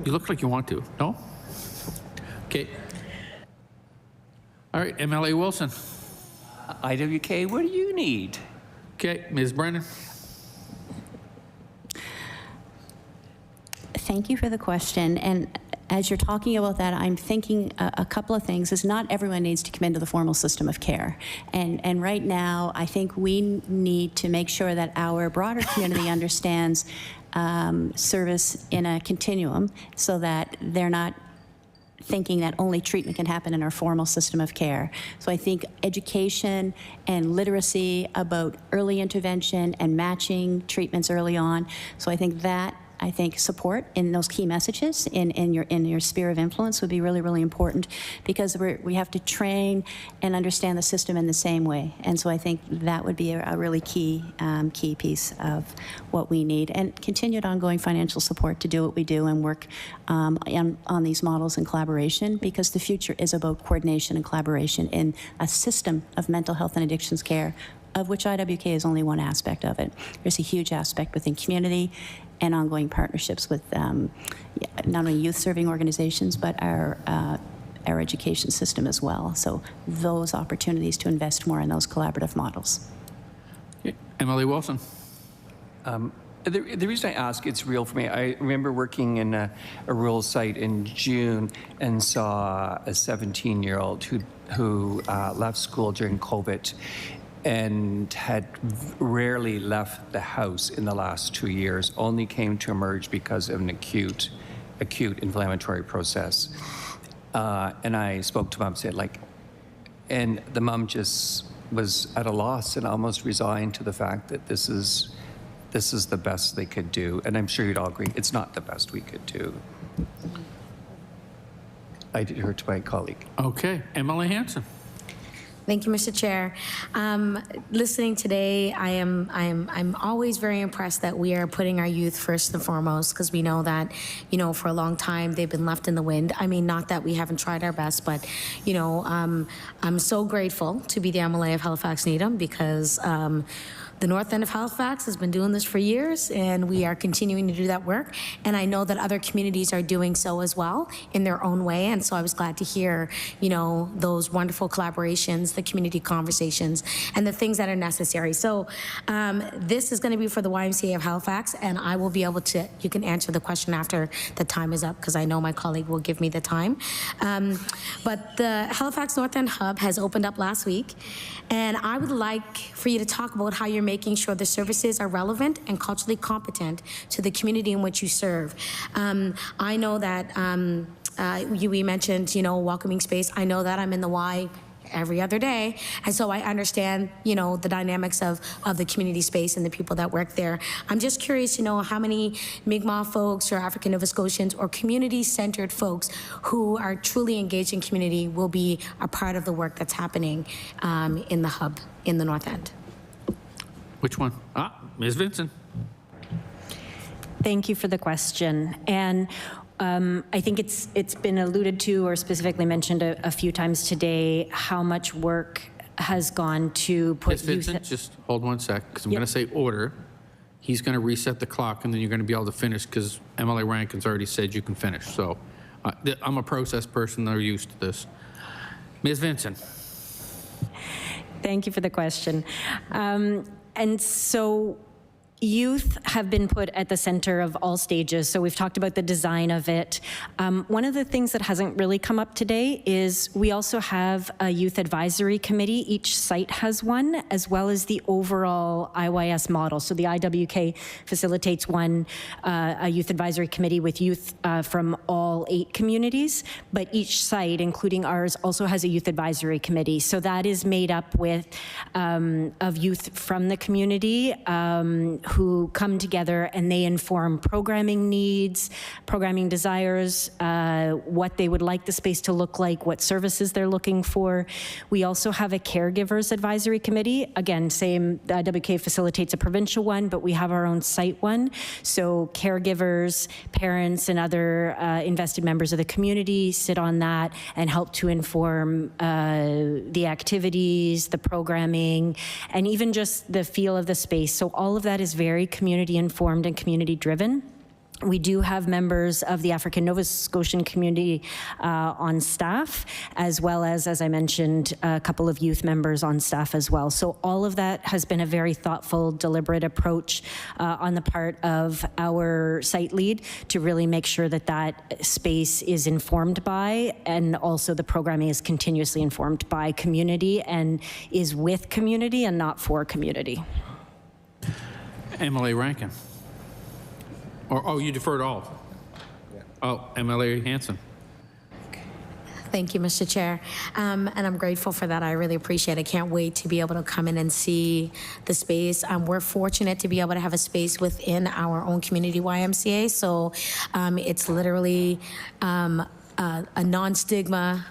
You look like you want to. No? Okay. All right, MLA Wilson. IWK, what do you need? Okay, Ms. Brennan. Thank you for the question. And as you're talking about that, I'm thinking a couple of things. Is not everyone needs to come into the formal system of care. And right now, I think we need to make sure that our broader community understands service in a continuum, so that they're not thinking that only treatment can happen in our formal system of care. So I think education and literacy about early intervention and matching treatments early on. So I think support in those key messages in your sphere of influence would be really, really important, because we have to train and understand the system in the same way. And so I think that would be a really key piece of what we need, and continued ongoing financial support to do what we do and work on these models in collaboration, because the future is about coordination and collaboration in a system of mental health and addictions care, of which IWK is only one aspect of it. There's a huge aspect within community and ongoing partnerships with not only youth-serving organizations, but our education system as well. So those opportunities to invest more in those collaborative models. Okay. MLA Wilson. The reason I ask, it's real for me. I remember working in a rural site in June and saw a 17-year-old who left school during COVID and had rarely left the house in the last 2 years, only came to emerge because of an acute inflammatory process. And I spoke to mom, said and the mom just was at a loss and almost resigned to the fact that this is the best they could do. And I'm sure you'd all agree, it's not the best we could do. I did hear to my colleague. Okay, MLA Hanson. Thank you, Mr. Chair. Listening today, I'm always very impressed that we are putting our youth first and foremost, because we know that, for a long time they've been left in the wind. I mean, not that we haven't tried our best, but, I'm so grateful to be the MLA of Halifax Needham, because the north end of Halifax has been doing this for years, and we are continuing to do that work. And I know that other communities are doing so as well in their own way. And so I was glad to hear, those wonderful collaborations, the community conversations, and the things that are necessary. So this is going to be for the YMCA of Halifax, and I will be able to, you can answer the question after the time is up, because I know my colleague will give me the time. But the Halifax North End Hub has opened up last week, and I would like for you to talk about how you're making sure the services are relevant and culturally competent to the community in which you serve. I know that we mentioned, welcoming space. I know that I'm in the Y every other day, and so I understand, the dynamics of the community space and the people that work there. I'm just curious to know how many Mi'kmaq folks or African Nova Scotians or community-centered folks who are truly engaged in community will be a part of the work that's happening in the hub in the North End. Which one? Ms. Vincent. Thank you for the question. And I think it's been alluded to or specifically mentioned a few times today how much work has gone to put Ms. Vincent, just hold one sec, because I'm going to say order. He's going to reset the clock, and then you're going to be able to finish, because MLA Rankin's already said you can finish. So I'm a process person. They're used to this. Ms. Vincent. Thank you for the question. And so youth have been put at the center of all stages. So we've talked about the design of it. One of the things that hasn't really come up today is we also have a youth advisory committee. Each site has one, as well as the overall IYS model. So the IWK facilitates one, a youth advisory committee with youth from all 8 communities, but each site, including ours, also has a youth advisory committee. So that is made up with of youth from the community who come together, and they inform programming needs, programming desires, what they would like the space to look like, what services they're looking for. We also have a caregivers advisory committee. Again, same, the IWK facilitates a provincial one, but we have our own site one. So caregivers, parents, and other invested members of the community sit on that and help to inform the activities, the programming, and even just the feel of the space. So all of that is very community informed and community driven. We do have members of the African Nova Scotian community on staff, as well as I mentioned, a couple of youth members on staff as well. So all of that has been a very thoughtful, deliberate approach on the part of our site lead to really make sure that that space is informed by, and also the programming is continuously informed by community and is with community and not for community. MLA Rankin. You deferred all. Oh, MLA Hanson. Thank you, Mr. Chair. And I'm grateful for that. I really appreciate it. I can't wait to be able to come in and see the space. We're fortunate to be able to have a space within our own community YMCA. So it's literally a non-stigma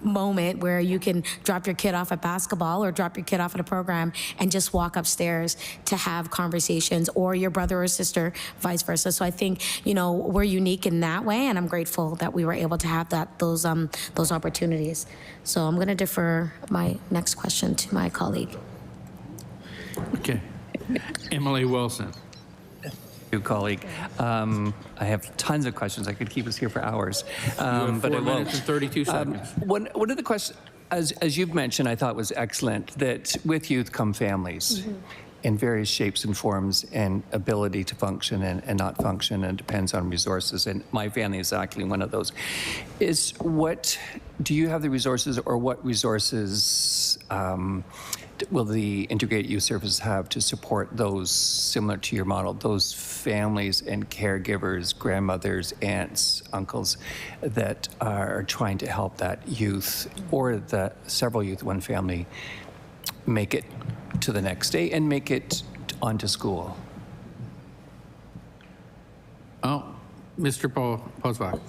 moment where you can drop your kid off at basketball or drop your kid off at a program and just walk upstairs to have conversations, or your brother or sister, vice versa. So I think, we're unique in that way, and I'm grateful that we were able to have those opportunities. So I'm going to defer my next question to my colleague. Okay. MLA Wilson. Colleague. I have tons of questions. I could keep us here for hours. You have 4 but minutes and 32 seconds. One of the questions, as you've mentioned, I thought was excellent, that with youth come families in various shapes and forms and ability to function and not function, and depends on resources. And my family is actually one of those. Do you have the resources, or what resources will the integrated youth services have to support those, similar to your model, those families and caregivers, grandmothers, aunts, uncles that are trying to help that youth, or the several youth, one family, make it to the next day and make it onto school? Mr. Posavad.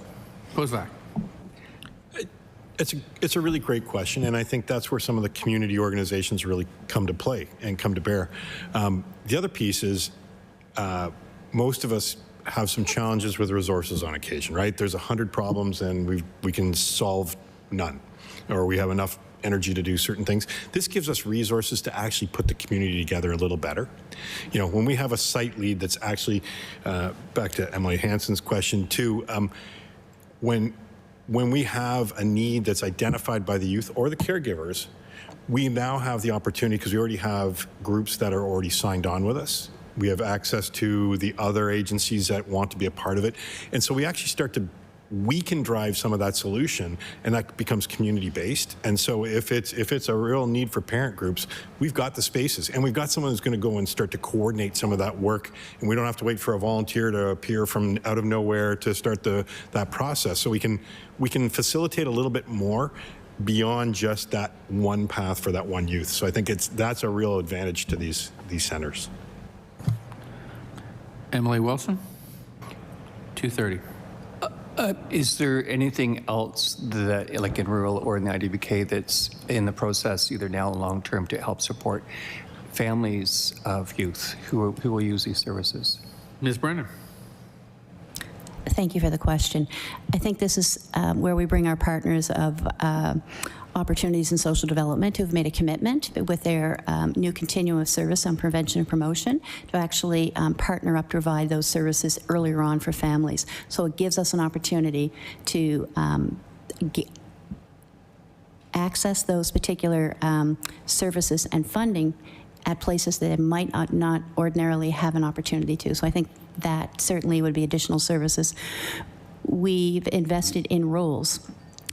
It's a really great question, and I think that's where some of the community organizations really come to play and come to bear. The other piece is most of us have some challenges with resources on occasion, right? There's 100 problems and we can solve none, or we have enough energy to do certain things. This gives us resources to actually put the community together a little better. You know, when we have a site lead that's actually, back to Emily Hansen's question too, when we have a need that's identified by the youth or the caregivers, we now have the opportunity, because we already have groups that are already signed on with us. We have access to the other agencies that want to be a part of it. And so we actually we can drive some of that solution, and that becomes community-based. And so if it's a real need for parent groups, we've got the spaces, and we've got someone who's going to go and start to coordinate some of that work, and we don't have to wait for a volunteer to appear from out of nowhere to start that process. So we can facilitate a little bit more beyond just that one path for that one youth. So I think that's a real advantage to these centers. Emily Wilson, 2:30. Is there anything else that, like in rural or in the IWK, that's in the process, either now or long term, to help support families of youth who will use these services? Ms. Brennan. Thank you for the question. I think this is where we bring our partners of Opportunities in Social Development, who have made a commitment with their new continuum of service on prevention and promotion to actually partner up to provide those services earlier on for families. So it gives us an opportunity to access those particular services and funding at places that it might not ordinarily have an opportunity to. So I think that certainly would be additional services. We've invested in roles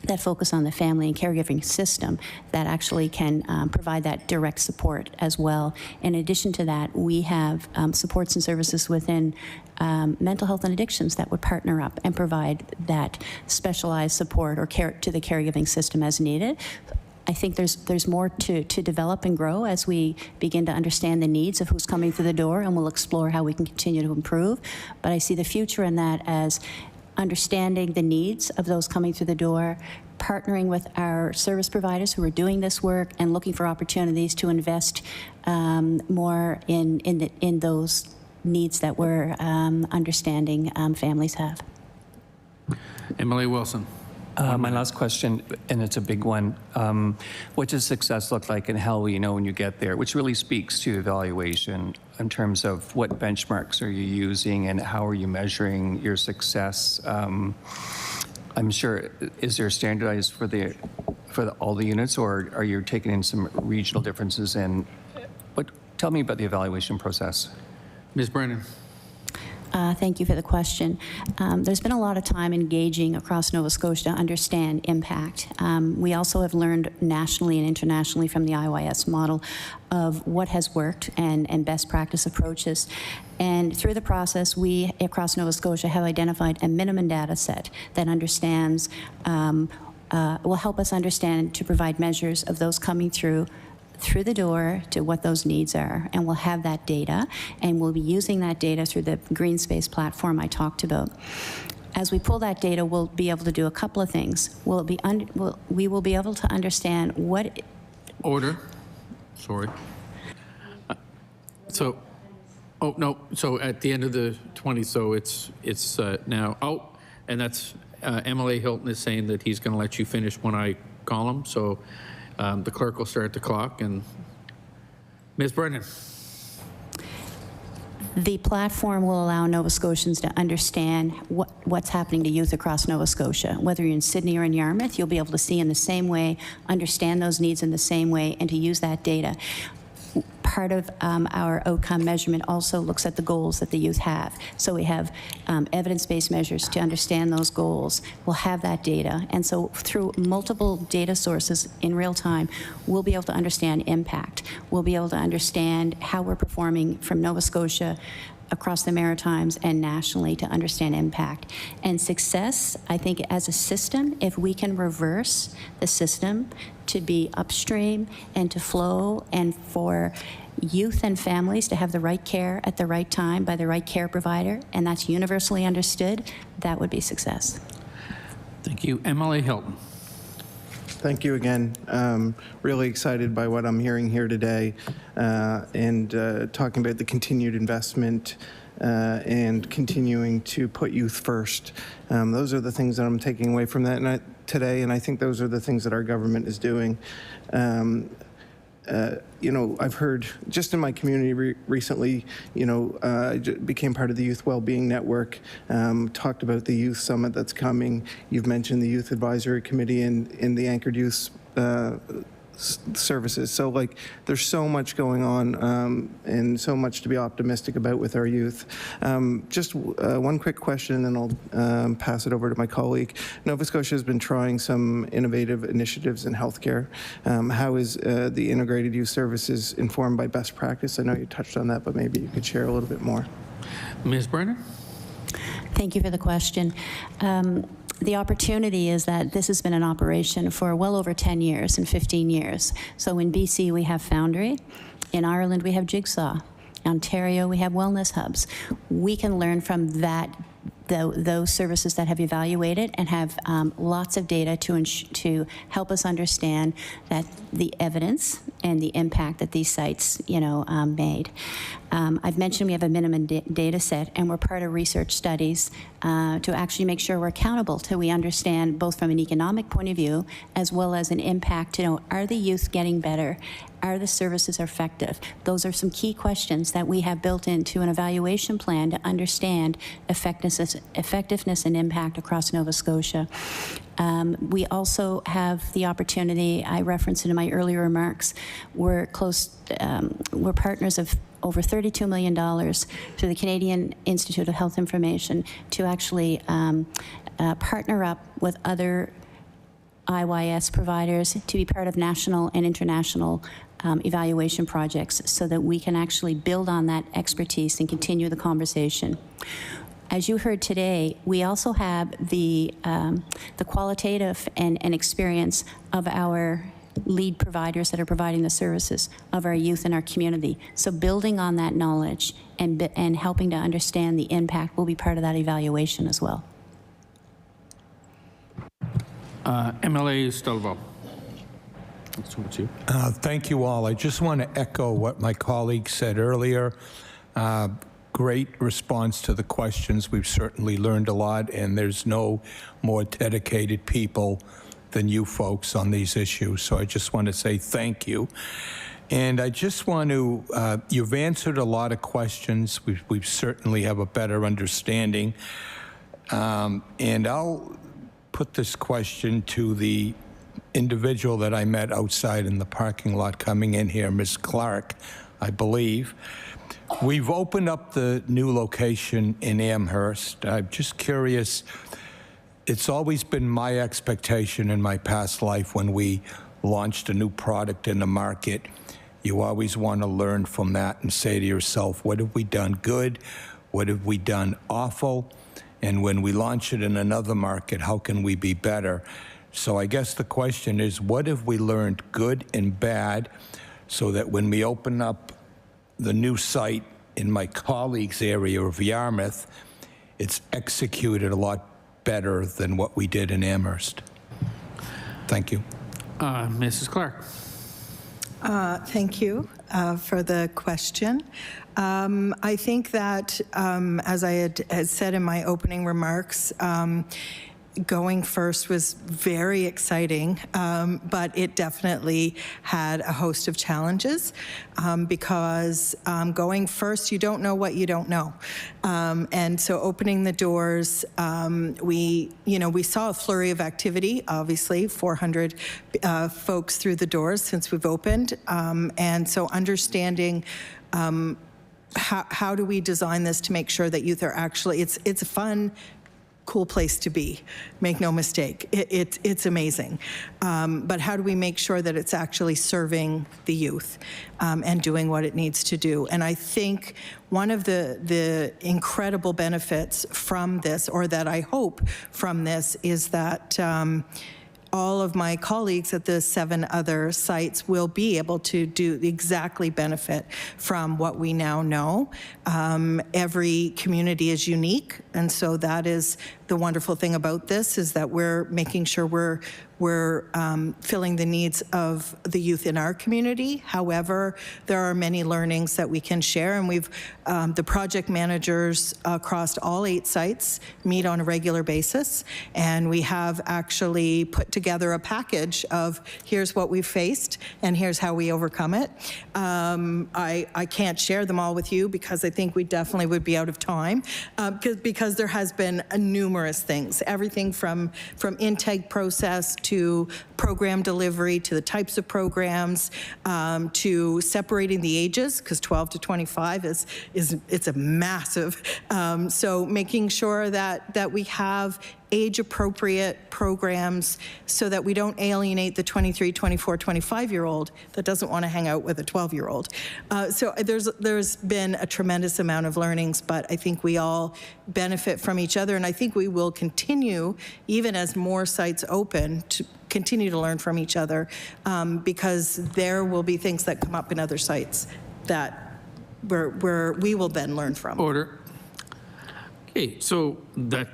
that focus on the family and caregiving system that actually can provide that direct support as well. In addition to that, we have supports and services within mental health and addictions that would partner up and provide that specialized support or care to the caregiving system as needed. I think there's more to develop and grow as we begin to understand the needs of who's coming through the door, and we'll explore how we can continue to improve. But I see the future in that as understanding the needs of those coming through the door, partnering with our service providers who are doing this work, and looking for opportunities to invest more in those needs that we're understanding families have. Emily Wilson. My last question, and it's a big one. What does success look like, and how will you know when you get there? Which really speaks to evaluation in terms of what benchmarks are you using and how are you measuring your success? I'm sure, is there standardized for all the units, or are you taking in some regional differences? And tell me about the evaluation process. Ms. Brennan. Thank you for the question. There's been a lot of time engaging across Nova Scotia to understand impact. We also have learned nationally and internationally from the IYS model of what has worked and best practice approaches. And through the process, we across Nova Scotia have identified a minimum data set that understands, will help us understand to provide measures of those coming through the door to what those needs are, and we'll have that data, and we'll be using that data through the green space platform I talked about. As we pull that data, we'll be able to do a couple of things. We will be able to understand what... Order. Sorry. So at the end of the 20th, so it's now out, and that's MLA Hilton is saying that he's going to let you finish when I call him, so the clerk will start the clock. And Ms. Brennan. The platform will allow Nova Scotians to understand what's happening to youth across Nova Scotia. Whether you're in Sydney or in Yarmouth, you'll be able to see in the same way, understand those needs in the same way, and to use that data. Part of our outcome measurement also looks at the goals that the youth have. So we have evidence-based measures to understand those goals. We'll have that data. And so through multiple data sources in real time, we'll be able to understand impact. We'll be able to understand how we're performing from Nova Scotia across the Maritimes and nationally to understand impact. And success, I think as a system, if we can reverse the system to be upstream and to flow, and for youth and families to have the right care at the right time by the right care provider, and that's universally understood, that would be success. Thank you. MLA Hilton. Thank you again. Really excited by what I'm hearing here today, and talking about the continued investment and continuing to put youth first. Those are the things that I'm taking away from that today, and I think those are the things that our government is doing. I've heard just in my community recently, I became part of the Youth Wellbeing Network, talked about the youth summit that's coming. You've mentioned the Youth Advisory Committee in the Anchored Youth services. So there's so much going on and so much to be optimistic about with our youth. Just one quick question and I'll pass it over to my colleague. Nova Scotia has been trying some innovative initiatives in healthcare. How is the integrated youth services informed by best practice? I know you touched on that, but maybe you could share a little bit more. Ms. Brennan? Thank you for the question. The opportunity is that this has been in operation for well over 10 years and 15 years. So in BC, we have Foundry. In Ireland, we have Jigsaw. In Ontario, we have wellness hubs. We can learn from those services that have evaluated and have lots of data to help us understand that the evidence and the impact that these sites, made. I've mentioned we have a minimum data set, and we're part of research studies to actually make sure we're accountable till we understand both from an economic point of view as well as an impact to know, are the youth getting better? Are the services effective? Those are some key questions that we have built into an evaluation plan to understand effectiveness and impact across Nova Scotia. We also have the opportunity, I referenced it in my earlier remarks, we're partners of over $32 million through the Canadian Institute of Health Information to actually partner up with other IYS providers to be part of national and international evaluation projects so that we can actually build on that expertise and continue the conversation. As you heard today, we also have the qualitative and experience of our lead providers that are providing the services of our youth in our community. So building on that knowledge and helping to understand the impact will be part of that evaluation as well. MLA Stelvo. Thank you all. I just want to echo what my colleague said earlier. Great response to the questions. We've certainly learned a lot, and there's no more dedicated people than you folks on these issues. So I just want to say thank you. And I just want to, you've answered a lot of questions. We certainly have a better understanding. And I'll put this question to the individual that I met outside in the parking lot coming in here, Ms. Clarke, I believe. We've opened up the new location in Amherst. I'm just curious, it's always been my expectation in my past life when we launched a new product in the market, you always want to learn from that and say to yourself, what have we done good? What have we done awful? And when we launch it in another market, how can we be better? So I guess the question is, what have we learned good and bad so that when we open up the new site in my colleague's area of Yarmouth, it's executed a lot better than what we did in Amherst? Thank you. Mrs. Clarke. Thank you for the question. I think that, as I had said in my opening remarks, going first was very exciting, but it definitely had a host of challenges because going first, you don't know what you don't know. And so opening the doors, we saw a flurry of activity, obviously, 400 folks through the doors since we've opened. And so understanding how do we design this to make sure that youth are actually, it's a fun, cool place to be, make no mistake. It's amazing. But how do we make sure that it's actually serving the youth and doing what it needs to do? And I think one of the incredible benefits from this, or that I hope from this, is that all of my colleagues at the 7 other sites will be able to exactly benefit from what we now know. Every community is unique. And so that is the wonderful thing about this, is that we're making sure we're filling the needs of the youth in our community. However, there are many learnings that we can share, and we've the project managers across all 8 sites meet on a regular basis, and we have actually put together a package of here's what we've faced and here's how we overcome it. I can't share them all with you because I think we definitely would be out of time, because there has been numerous things, everything from intake process to program delivery, to the types of programs, to separating the ages, because 12 to 25 it's a massive. So making sure that we have age-appropriate programs so that we don't alienate the 23, 24, 25-year-old that doesn't want to hang out with a 12-year-old. So there's been a tremendous amount of learnings, but I think we all benefit from each other, and I think we will continue, even as more sites open, to continue to learn from each other, because there will be things that come up in other sites that we will then learn from. Order. Okay, so that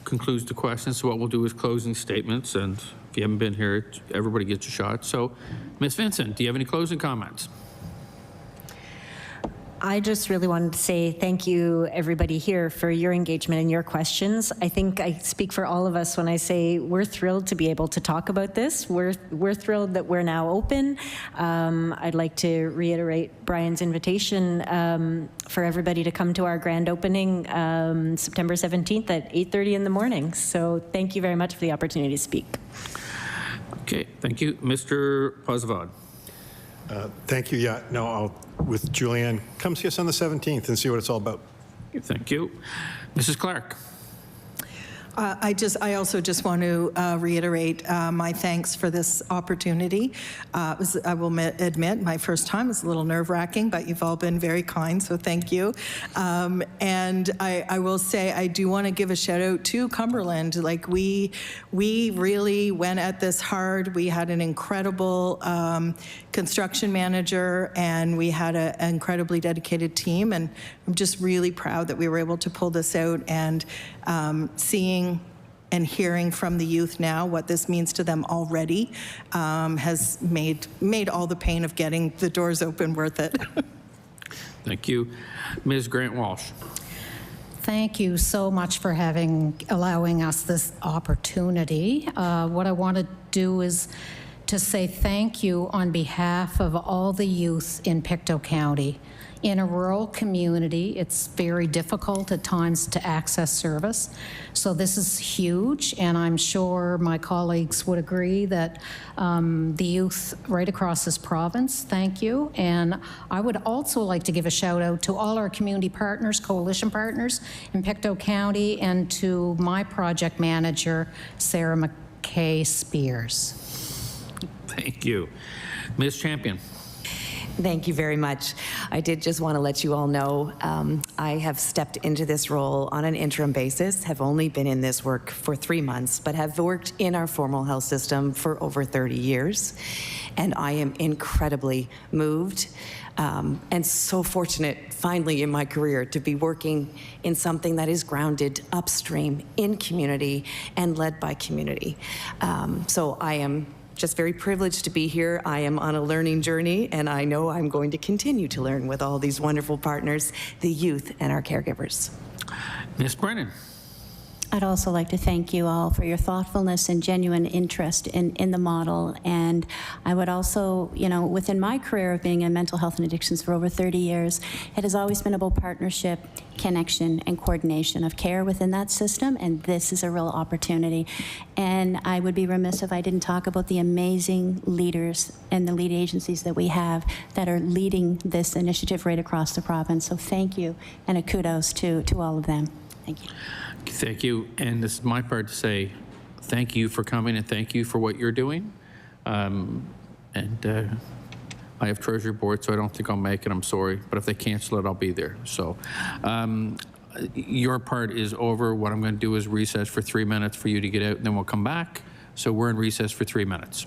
concludes the questions. So what we'll do is closing statements, and if you haven't been here, everybody gets a shot. So, Ms. Vincent, do you have any closing comments? I just really wanted to say thank you, everybody here, for your engagement and your questions. I think I speak for all of us when I say we're thrilled to be able to talk about this. We're thrilled that we're now open. I'd like to reiterate Brian's invitation for everybody to come to our grand opening September 17th at 8:30 in the morning. So thank you very much for the opportunity to speak. Okay, thank you. Mr. Posavad. Thank you. Yeah, no, I'll, with Julianne, come see us on the 17th and see what it's all about. Thank you. Mrs. Clarke. I also just want to reiterate my thanks for this opportunity. I will admit, my first time was a little nerve-wracking, but you've all been very kind, so thank you. And I will say, I do want to give a shout out to Cumberland. Like, we really went at this hard. We had an incredible construction manager, and we had an incredibly dedicated team, and I'm just really proud that we were able to pull this out, and seeing and hearing from the youth now what this means to them already has made all the pain of getting the doors open worth it. Thank you. Ms. Grant-Walsh. Thank you so much for allowing us this opportunity. What I want to do is to say thank you on behalf of all the youth in Pictou County. In a rural community, it's very difficult at times to access service. So this is huge, and I'm sure my colleagues would agree that the youth right across this province, thank you. And I would also like to give a shout out to all our community partners, coalition partners in Pictou County, and to my project manager, Sarah McKay Spears. Thank you. Ms. Champion. Thank you very much. I did just want to let you all know I have stepped into this role on an interim basis, have only been in this work for 3 months, but have worked in our formal health system for over 30 years. And I am incredibly moved and so fortunate finally in my career to be working in something that is grounded upstream in community and led by community. So I am just very privileged to be here. I am on a learning journey, and I know I'm going to continue to learn with all these wonderful partners, the youth and our caregivers. Ms. Brennan. I'd also like to thank you all for your thoughtfulness and genuine interest in the model. And I would also, within my career of being in mental health and addictions for over 30 years, it has always been about partnership, connection, and coordination of care within that system, and this is a real opportunity. And I would be remiss if I didn't talk about the amazing leaders and the lead agencies that we have that are leading this initiative right across the province. So thank you, and a kudos to all of them. Thank you. Thank you. And this is my part to say thank you for coming and thank you for what you're doing. I have treasury board, so I don't think I'll make it. I'm sorry. But if they cancel it, I'll be there. So your part is over. What I'm going to do is recess for 3 minutes for you to get out, and then we'll come back. So we're in recess for 3 minutes.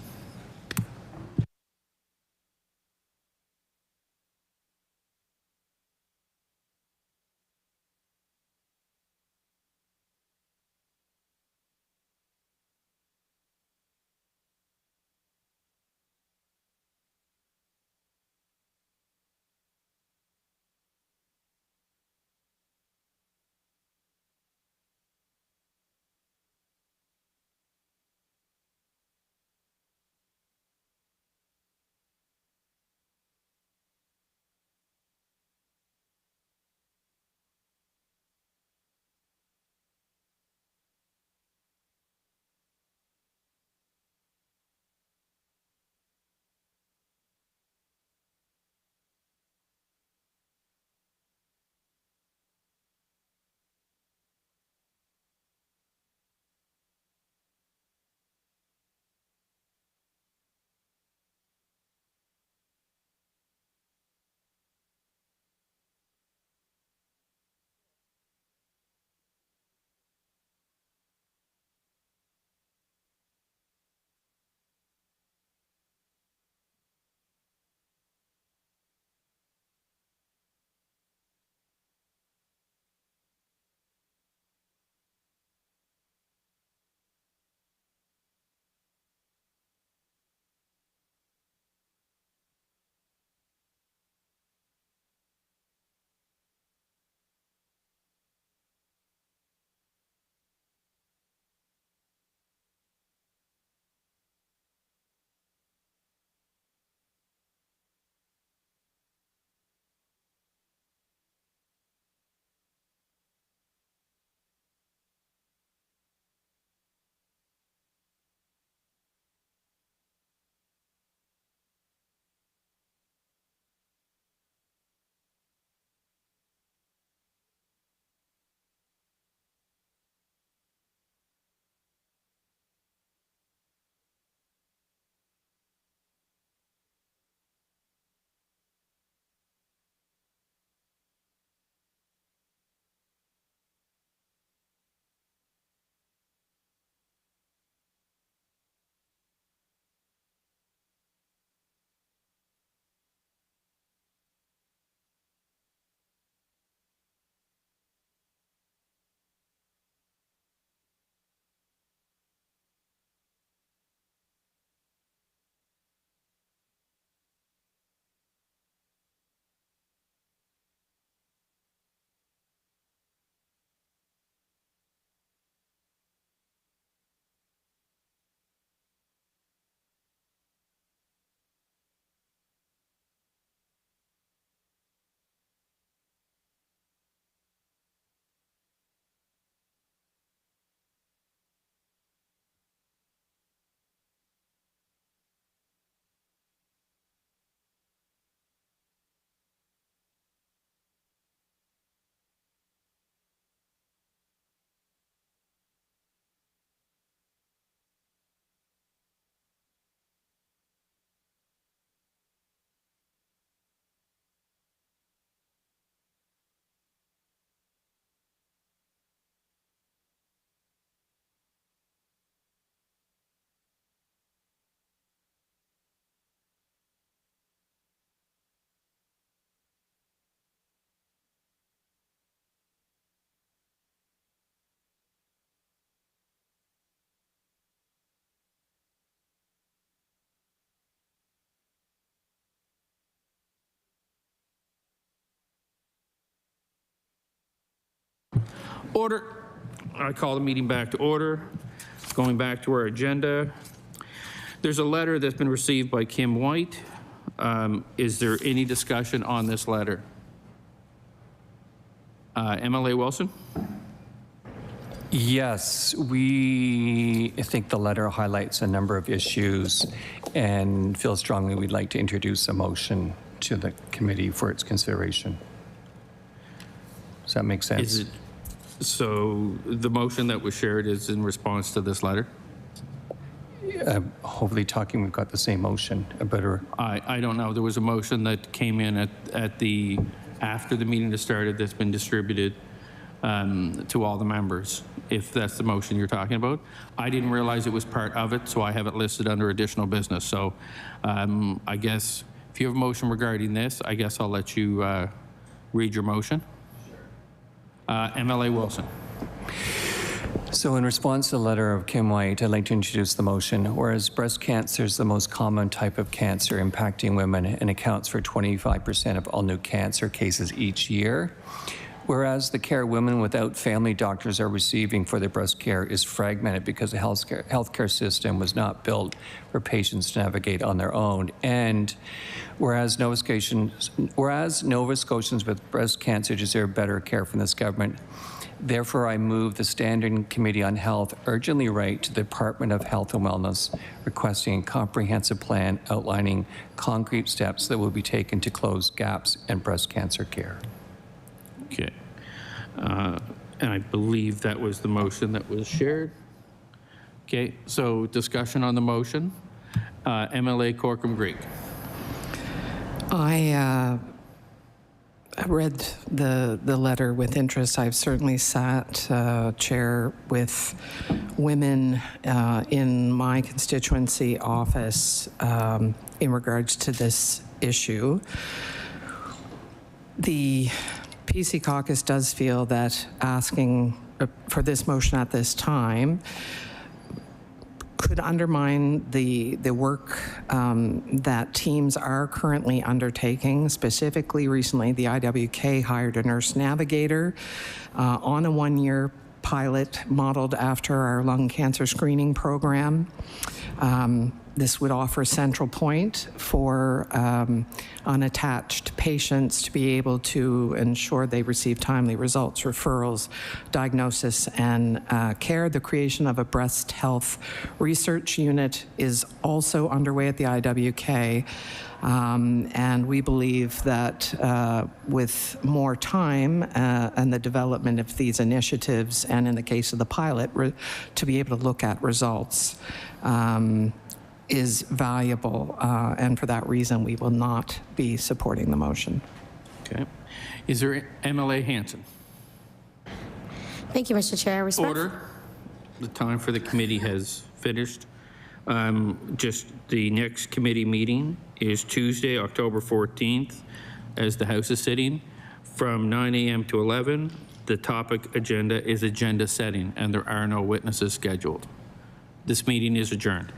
Order. I call the meeting back to order. Going back to our agenda. There's a letter that's been received by Kim White. Is there any discussion on this letter? MLA Wilson? Yes, we think the letter highlights a number of issues and feel strongly we'd like to introduce a motion to the committee for its consideration. Does that make sense? Is it, so the motion that was shared is in response to this letter? Hopefully talking, we've got the same motion. I don't know. There was a motion that came in after the meeting has started that's been distributed to all the members, if that's the motion you're talking about. I didn't realize it was part of it, so I have it listed under additional business. So I guess if you have a motion regarding this, I guess I'll let you read your motion. MLA Wilson. So in response to the letter of Kim White, I'd like to introduce the motion. Whereas breast cancer is the most common type of cancer impacting women and accounts for 25% of all new cancer cases each year, whereas the care women without family doctors are receiving for their breast care is fragmented because the healthcare system was not built for patients to navigate on their own, and whereas Nova Scotians with breast cancer deserve better care from this government, therefore, I move the Standing Committee on Health urgently write to the Department of Health and Wellness requesting a comprehensive plan outlining concrete steps that will be taken to close gaps in breast cancer care. Okay. And I believe that was the motion that was shared. Okay, so discussion on the motion. MLA Corkum-Greek. I read the letter with interest. I've certainly sat chair with women in my constituency office in regards to this issue. The PC Caucus does feel that asking for this motion at this time could undermine the work that teams are currently undertaking. Specifically, recently, the IWK hired a nurse navigator on a one-year pilot modeled after our lung cancer screening program. This would offer a central point for unattached patients to be able to ensure they receive timely results, referrals, diagnosis, and care. The creation of a breast health research unit is also underway at the IWK. And we believe that with more time and the development of these initiatives, and in the case of the pilot, to be able to look at results is valuable. And for that reason, we will not be supporting the motion. Okay. Is there MLA Hanson? Thank you, Mr. Chair. Order. The time for the committee has finished. Just the next committee meeting is Tuesday, October 14th, as the House is sitting, from 9 a.m. to 11. The topic agenda is agenda setting, and there are no witnesses scheduled. This meeting is adjourned.